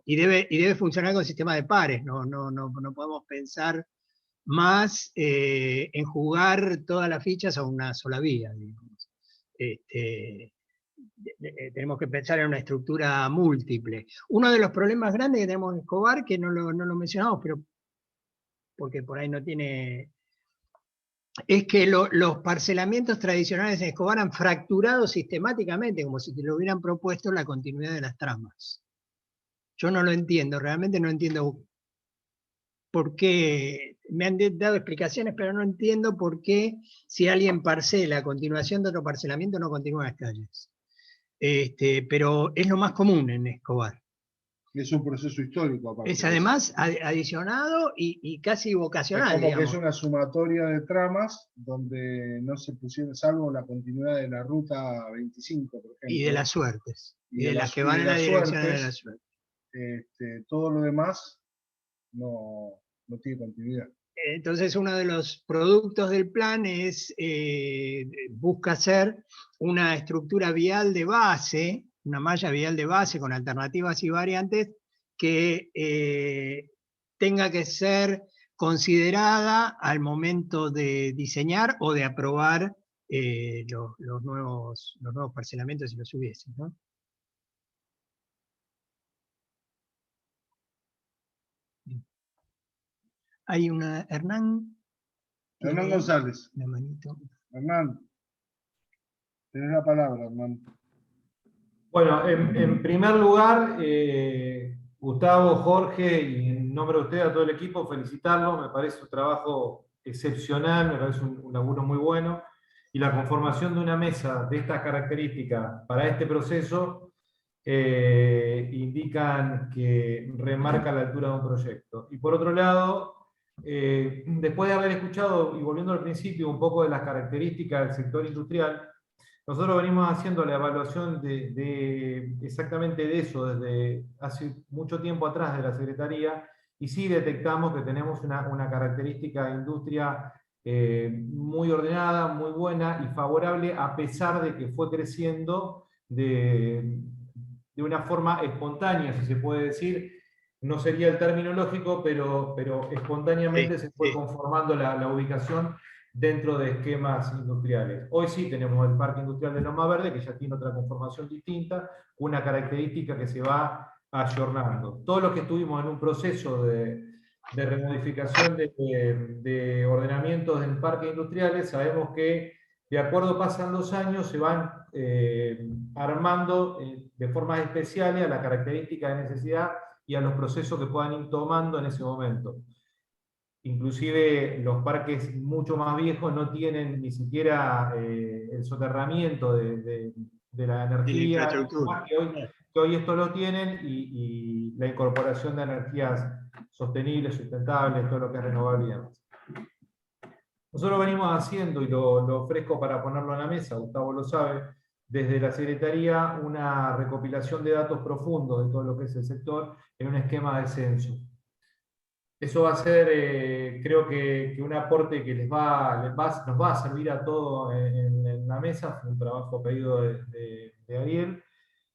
B: y debe funcionar con sistema de pares. No podemos pensar más en jugar todas las fichas a una sola vía, digamos. Tenemos que pensar en una estructura múltiple. Uno de los problemas grandes que tenemos en Escobar, que no lo mencionamos, pero porque por ahí no tiene, es que los parcelamientos tradicionales en Escobar han fracturado sistemáticamente, como si te lo hubieran propuesto la continuidad de las tramas. Yo no lo entiendo, realmente no entiendo por qué. Me han dado explicaciones, pero no entiendo por qué si alguien parcela a continuación de otro parcelamiento no continúa las calles. Pero es lo más común en Escobar.
A: Es un proceso histórico, aparte.
B: Es además adicionado y casi vocacional,
A: es como
B: digamos.
A: que es una sumatoria de tramas donde no se pusieron, salvo la continuidad de la ruta 25, por ejemplo.
B: Y de las suertes. Y de las que van en la dirección de la suerte.
A: Todo lo demás no tiene continuidad.
B: Entonces uno de los productos del plan es, busca hacer una estructura vial de base, una malla vial de base con alternativas y variantes que tenga que ser considerada al momento de diseñar o de aprobar los nuevos parcelamientos si los hubiese, ¿no? Hay una, Hernán
A: González.
B: una manito.
A: Hernán, tenés la palabra, Hernán.
G: Bueno, en primer lugar, Gustavo, Jorge, y en nombre de usted, a todo el equipo, felicitarlo. Me parece un trabajo excepcional, me parece un laburo muy bueno. Y la conformación de una mesa de estas características para este proceso indican que remarca la altura de un proyecto. Y por otro lado, después de haber escuchado, y volviendo al principio, un poco de las características del sector industrial, nosotros venimos haciendo la evaluación exactamente de eso desde hace mucho tiempo atrás de la Secretaría, y sí detectamos que tenemos una característica de industria muy ordenada, muy buena y favorable, a pesar de que fue creciendo de una forma espontánea, si se puede decir. No sería el término lógico, pero espontáneamente se fue conformando la ubicación dentro de esquemas industriales. Hoy sí tenemos el Parque Industrial de Loma Verde, que ya tiene otra conformación distinta, una característica que se va ayornando. Todos los que estuvimos en un proceso de remodificación de ordenamientos en parques industriales, sabemos que de acuerdo pasan los años, se van armando de formas especiales a la característica de necesidad y a los procesos que puedan ir tomando en ese momento. Inclusive los parques mucho más viejos no tienen ni siquiera el soterramiento de la energía,
B: infraestructura.
G: que hoy esto lo tienen, y la incorporación de energías sostenibles, sustentables, todo lo que es renovable y demás. Nosotros venimos haciendo, y lo ofrezco para ponerlo en la mesa, Gustavo lo sabe, desde la Secretaría una recopilación de datos profundos de todo lo que es el sector en un esquema de censo. Eso va a ser, creo que un aporte que nos va a servir a todos en la mesa. Fue un trabajo pedido de Ariel,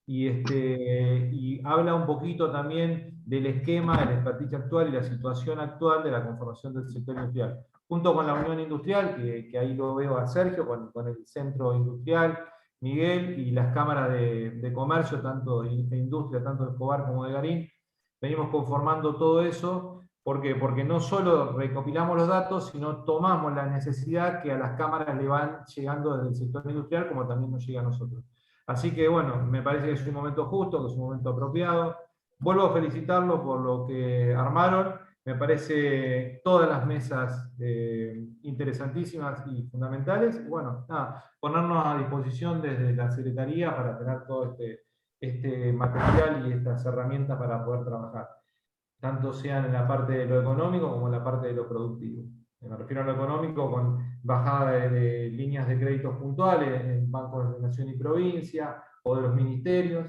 G: y habla un poquito también del esquema, de la experticia actual y la situación actual de la conformación del sector industrial. Junto con la Unión Industrial, que ahí lo veo a Sergio, con el Centro Industrial, Miguel, y las cámaras de comercio, tanto de industria, tanto de Escobar como de Garín, venimos conformando todo eso. ¿Por qué? Porque no solo recopilamos los datos, sino tomamos la necesidad que a las cámaras le van llegando desde el sector industrial, como también nos llega a nosotros. Así que bueno, me parece que es un momento justo, que es un momento apropiado. Vuelvo a felicitarlos por lo que armaron. Me parece todas las mesas interesantísimas y fundamentales. Y bueno, nada, ponernos a disposición desde la Secretaría para tener todo este material y estas herramientas para poder trabajar, tanto sean en la parte de lo económico como en la parte de lo productivo. Me refiero a lo económico con bajada de líneas de créditos puntuales en bancos de nación y provincia o de los ministerios.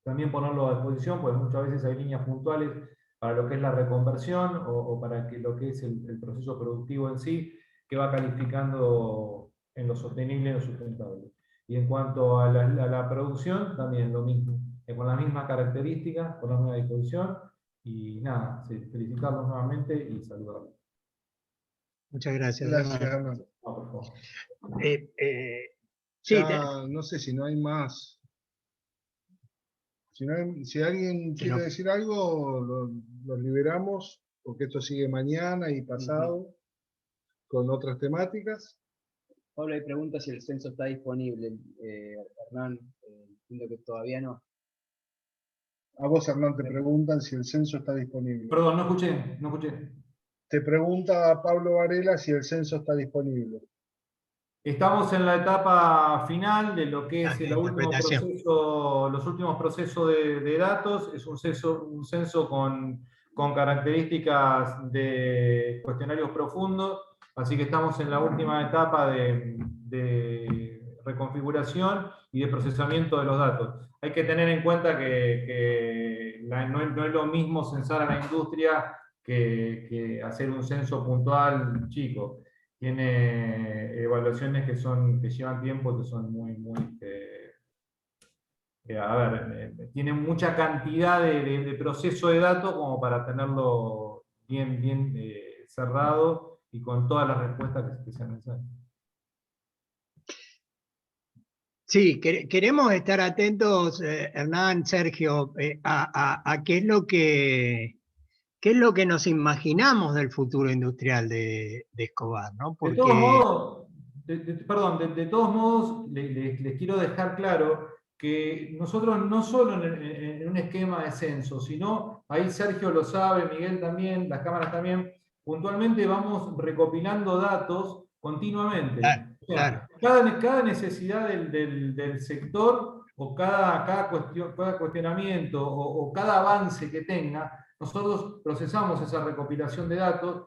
G: También ponerlo a disposición, porque muchas veces hay líneas puntuales para lo que es la reconversión o para lo que es el proceso productivo en sí, que va calificando en lo sostenible y en lo sustentable. Y en cuanto a la producción, también lo mismo, con las mismas características, ponerlo a disposición. Y nada, sí, felicitarlos nuevamente y saludarlos.
B: Muchas gracias.
A: Gracias,
B: Hernán.
A: Hernán.
G: No, por favor.
B: Sí,
A: No sé si no hay más. Si alguien
B: Que
A: quiere
B: no.
A: decir algo, los liberamos, porque esto sigue mañana y pasado con otras temáticas.
D: Pablo, hay preguntas si el censo está disponible. Hernán, entiendo que todavía no.
A: A vos, Hernán, te preguntan si el censo está disponible.
G: Perdón, no escuché.
A: Te pregunta a Pablo Varela si el censo está disponible.
G: Estamos en la etapa final de lo que es
B: La
G: el último
B: interpretación.
G: proceso, los últimos procesos de datos. Es un censo con características de cuestionarios profundos, así que estamos en la última etapa de reconfiguración y de procesamiento de los datos. Hay que tener en cuenta que no es lo mismo censar a la industria que hacer un censo puntual chico. Tiene evaluaciones que llevan tiempo, que son tiene mucha cantidad de proceso de datos como para tenerlo bien cerrado y con todas las respuestas que sean necesarias.
B: Sí, queremos estar atentos, Hernán, Sergio, a qué es lo que nos imaginamos del futuro industrial de Escobar, ¿no? Porque...
G: De todos modos, les quiero dejar claro que nosotros no solo en un esquema de censo, sino, ahí Sergio lo sabe, Miguel también, las cámaras también, puntualmente vamos recopilando datos continuamente.
B: Claro.
G: Cada necesidad del sector o cada cuestionamiento o cada avance que tenga, nosotros procesamos esa recopilación de datos,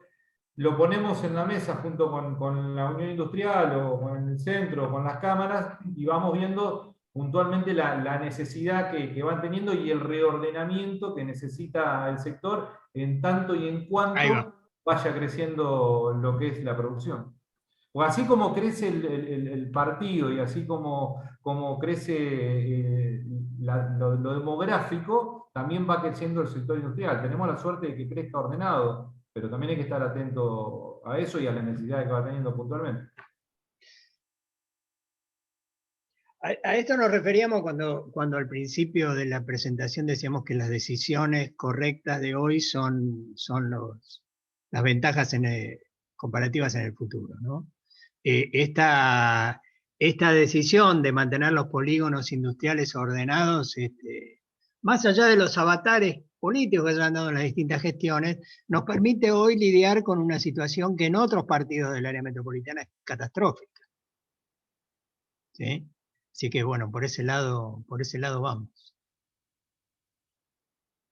G: lo ponemos en la mesa junto con la Unión Industrial o con el centro o con las cámaras y vamos viendo puntualmente la necesidad que van teniendo y el reordenamiento que necesita el sector en tanto y en cuanto vaya creciendo lo que es la producción. O así como crece el partido y así como crece lo demográfico, también va creciendo el sector industrial. Tenemos la suerte de que crezca ordenado, pero también hay que estar atento a eso y a las necesidades que va teniendo puntualmente.
B: A esto nos referíamos cuando al principio de la presentación decíamos que las decisiones correctas de hoy son las ventajas comparativas en el futuro, ¿no? Esta decisión de mantener los polígonos industriales ordenados, más allá de los avatares políticos que se han dado en las distintas gestiones, nos permite hoy lidiar con una situación que en otros partidos del área metropolitana es catastrófica. ¿Sí? Así que bueno, por ese lado vamos.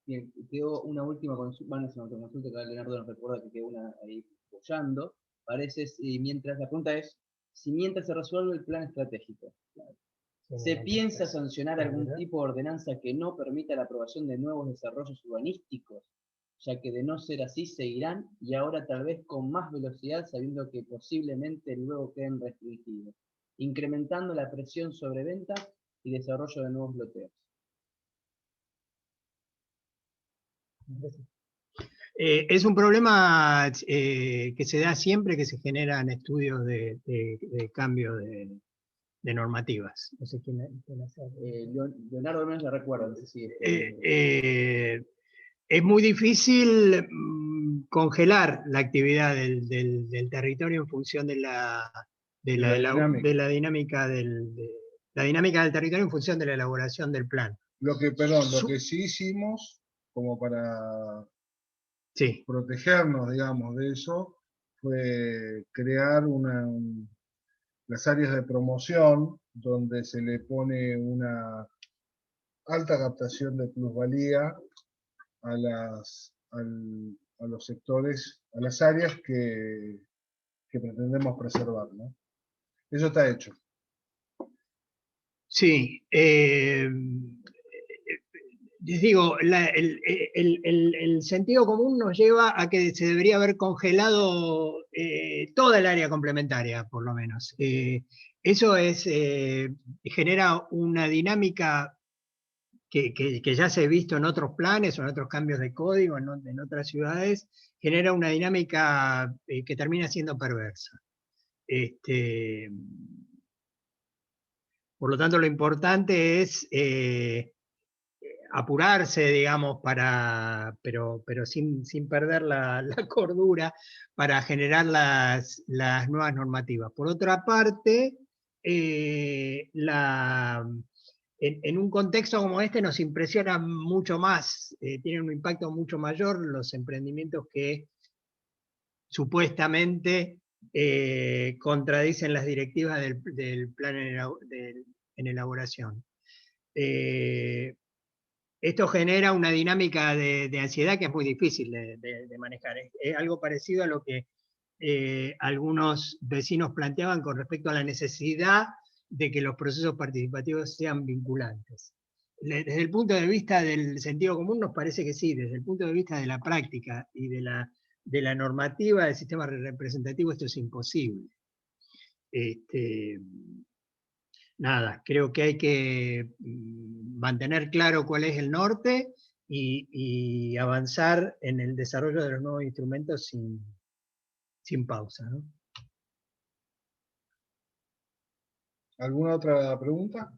D: Bien, quedó una última consulta, bueno, es una última consulta que Leonardo nos recuerda que quedó una ahí apoyando. Parece, mientras, la pregunta es, si mientras se resuelve el plan estratégico, ¿se piensa sancionar algún tipo de ordenanza que no permita la aprobación de nuevos desarrollos urbanísticos? Ya que de no ser así seguirán, y ahora tal vez con más velocidad, sabiendo que posiblemente luego queden restringidos, incrementando la presión sobre venta y desarrollo de nuevos loteos.
B: Es un problema que se da siempre que se generan estudios de cambio de normativas. No sé quién hace.
D: Leonardo menos la recuerda, no sé si
B: es muy difícil congelar la actividad del territorio en función de la dinámica del territorio en función de la elaboración del plan.
A: Lo que sí hicimos, como para
B: sí,
A: protegernos, digamos, de eso, fue crear las áreas de promoción, donde se le pone una alta captación de plusvalía a los sectores, a las áreas que pretendemos preservar, ¿no? Eso está hecho.
B: Sí. Les digo, el sentido común nos lleva a que se debería haber congelado toda el área complementaria, por lo menos. Eso genera una dinámica que ya se ha visto en otros planes o en otros cambios de código en otras ciudades, genera una dinámica que termina siendo perversa. Por lo tanto, lo importante es apurarse, digamos, pero sin perder la cordura para generar las nuevas normativas. Por otra parte, en un contexto como este nos impresiona mucho más, tienen un impacto mucho mayor los emprendimientos que supuestamente contradicen las directivas del plan en elaboración. Esto genera una dinámica de ansiedad que es muy difícil de manejar. Es algo parecido a lo que algunos vecinos planteaban con respecto a la necesidad de que los procesos participativos sean vinculantes. Desde el punto de vista del sentido común nos parece que sí, desde el punto de vista de la práctica y de la normativa del sistema representativo esto es imposible. Nada, creo que hay que mantener claro cuál es el norte y avanzar en el desarrollo de los nuevos instrumentos sin pausa, ¿no?
A: ¿Alguna otra pregunta?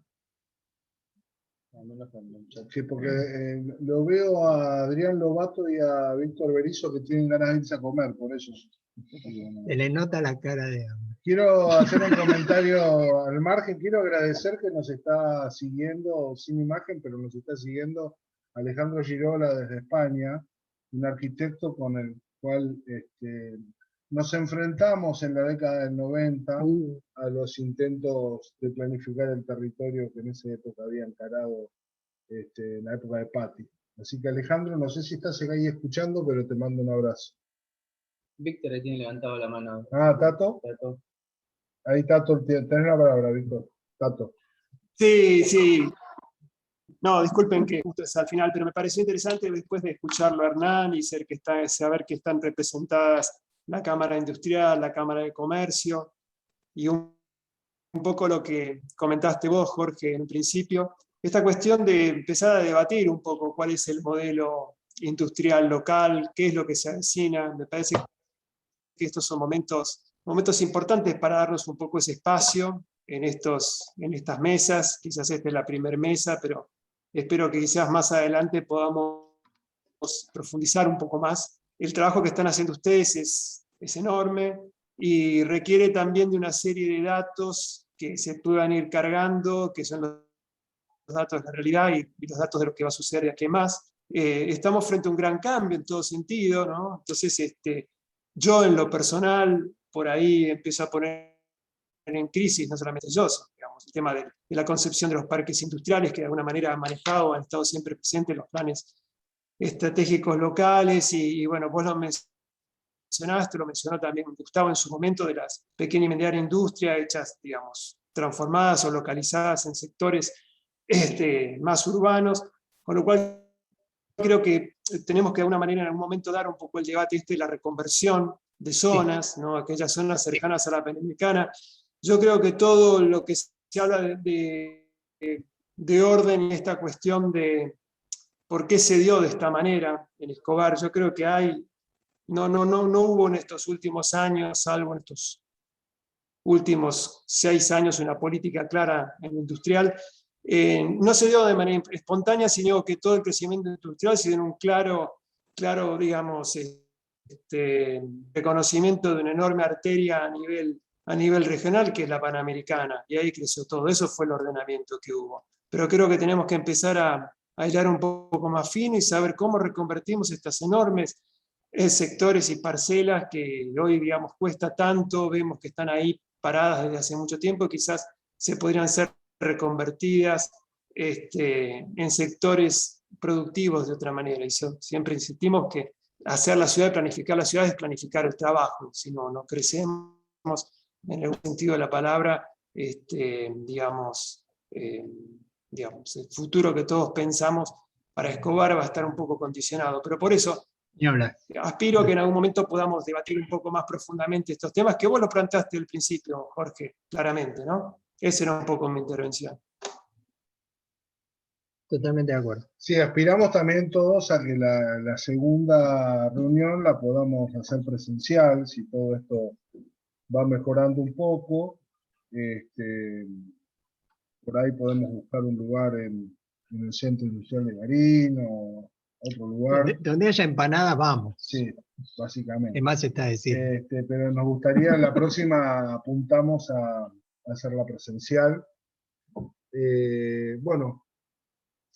A: Sí, porque lo veo a Adrián Lobato y a Víctor Berizo que tienen ganas de irse a comer, por eso.
B: Se le nota la cara de hambre.
A: Quiero hacer un comentario al margen. Quiero agradecer que nos está siguiendo, sin imagen, pero nos está siguiendo Alejandro Girola desde España, un arquitecto con el cual nos enfrentamos en la década del 90 a los intentos de planificar el territorio que en esa época había encarado en la época de Patti. Así que Alejandro, no sé si estás ahí escuchando, pero te mando un abrazo.
D: Víctor ahí tiene levantado la mano.
A: Ah, Tato. Ahí Tato, tenés la palabra, Víctor. Tato.
H: Sí, sí. No, disculpen que justo es al final, pero me pareció interesante después de escucharlo a Hernán y saber que están representadas la Cámara Industrial, la Cámara de Comercio, y un poco lo que comentaste vos, Jorge, en principio, esta cuestión de empezar a debatir un poco cuál es el modelo industrial local, qué es lo que se avecina. Me parece que estos son momentos importantes para darnos un poco ese espacio en estas mesas. Quizás esta es la primera mesa, pero espero que quizás más adelante podamos profundizar un poco más. El trabajo que están haciendo ustedes es enorme y requiere también de una serie de datos que se puedan ir cargando, que son los datos de la realidad y los datos de lo que va a suceder de aquí en más. Estamos frente a un gran cambio en todo sentido, ¿no? Entonces, yo en lo personal, por ahí empiezo a poner en crisis, no solamente yo, digamos, el tema de la concepción de los parques industriales, que de alguna manera han manejado, han estado siempre presentes en los planes estratégicos locales, y bueno, vos lo mencionaste, lo mencionó también Gustavo en su momento, de las pequeñas y medianas industrias hechas, digamos, transformadas o localizadas en sectores más urbanos, con lo cual creo que tenemos que de alguna manera en algún momento dar un poco el debate de la reconversión de zonas, ¿no? Aquellas zonas cercanas a la Panamericana. Yo creo que todo lo que se habla de orden y esta cuestión de por qué se dio de esta manera en Escobar, yo creo que no hubo en estos últimos años, salvo en estos últimos 6 años, una política clara en lo industrial. No se dio de manera espontánea, sino que todo el crecimiento industrial se dio en un claro digamos, reconocimiento de una enorme arteria a nivel regional, que es la Panamericana, y ahí creció todo. Eso fue el ordenamiento que hubo. Pero creo que tenemos que empezar a hilar un poco más fino y saber cómo reconvertimos estas enormes sectores y parcelas que hoy, digamos, cuesta tanto, vemos que están ahí paradas desde hace mucho tiempo, quizás se podrían ser reconvertidas en sectores productivos de otra manera. Y siempre insistimos que hacer la ciudad, planificar la ciudad, es planificar el trabajo. Si no crecemos en el sentido de la palabra, digamos, el futuro que todos pensamos para Escobar va a estar un poco condicionado. Pero por eso aspiro a que en algún momento podamos debatir un poco más profundamente estos temas, que vos lo planteaste al principio, Jorge, claramente, ¿no? Esa era un poco mi intervención.
B: Totalmente de acuerdo.
A: Sí, aspiramos también todos a que la segunda reunión la podamos hacer presencial, si todo esto va mejorando un poco. Por ahí podemos buscar un lugar en el Centro Industrial de Garín o otro lugar.
B: Donde haya empanadas, vamos.
A: Sí, básicamente.
B: Es más está diciendo.
A: Pero nos gustaría, la próxima apuntamos a hacerla presencial. Bueno,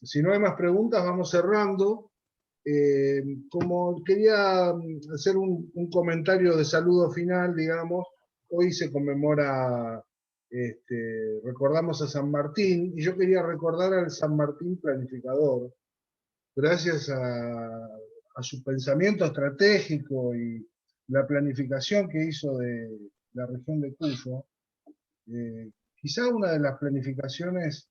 A: si no hay más preguntas, vamos cerrando. Como quería hacer un comentario de saludo final, digamos, hoy se conmemora, recordamos a San Martín, y yo quería recordar al San Martín planificador. Gracias a su pensamiento estratégico y la planificación que hizo de la región de Cuyo, quizá una de las planificaciones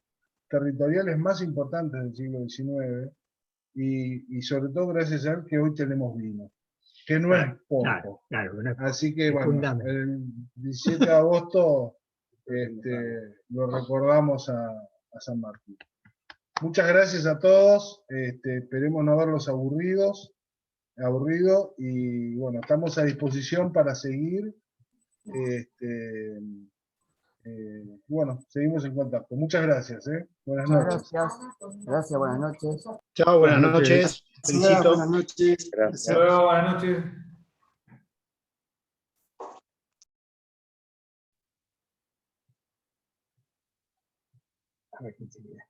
A: territoriales más importantes del siglo XIX, y sobre todo gracias a él que hoy tenemos vino, que no es poco. Así que bueno, el 17 de agosto lo recordamos a San Martín. Muchas gracias a todos, esperemos no haberlos aburrido, y bueno, estamos a disposición para seguir. Bueno, seguimos en contacto. Muchas gracias. Buenas noches.
F: Gracias, buenas noches.
B: Chao, buenas noches.
H: Felicito. Buenas noches.
C: Gracias.
G: Buenas noches.
B: A ver quién se queda.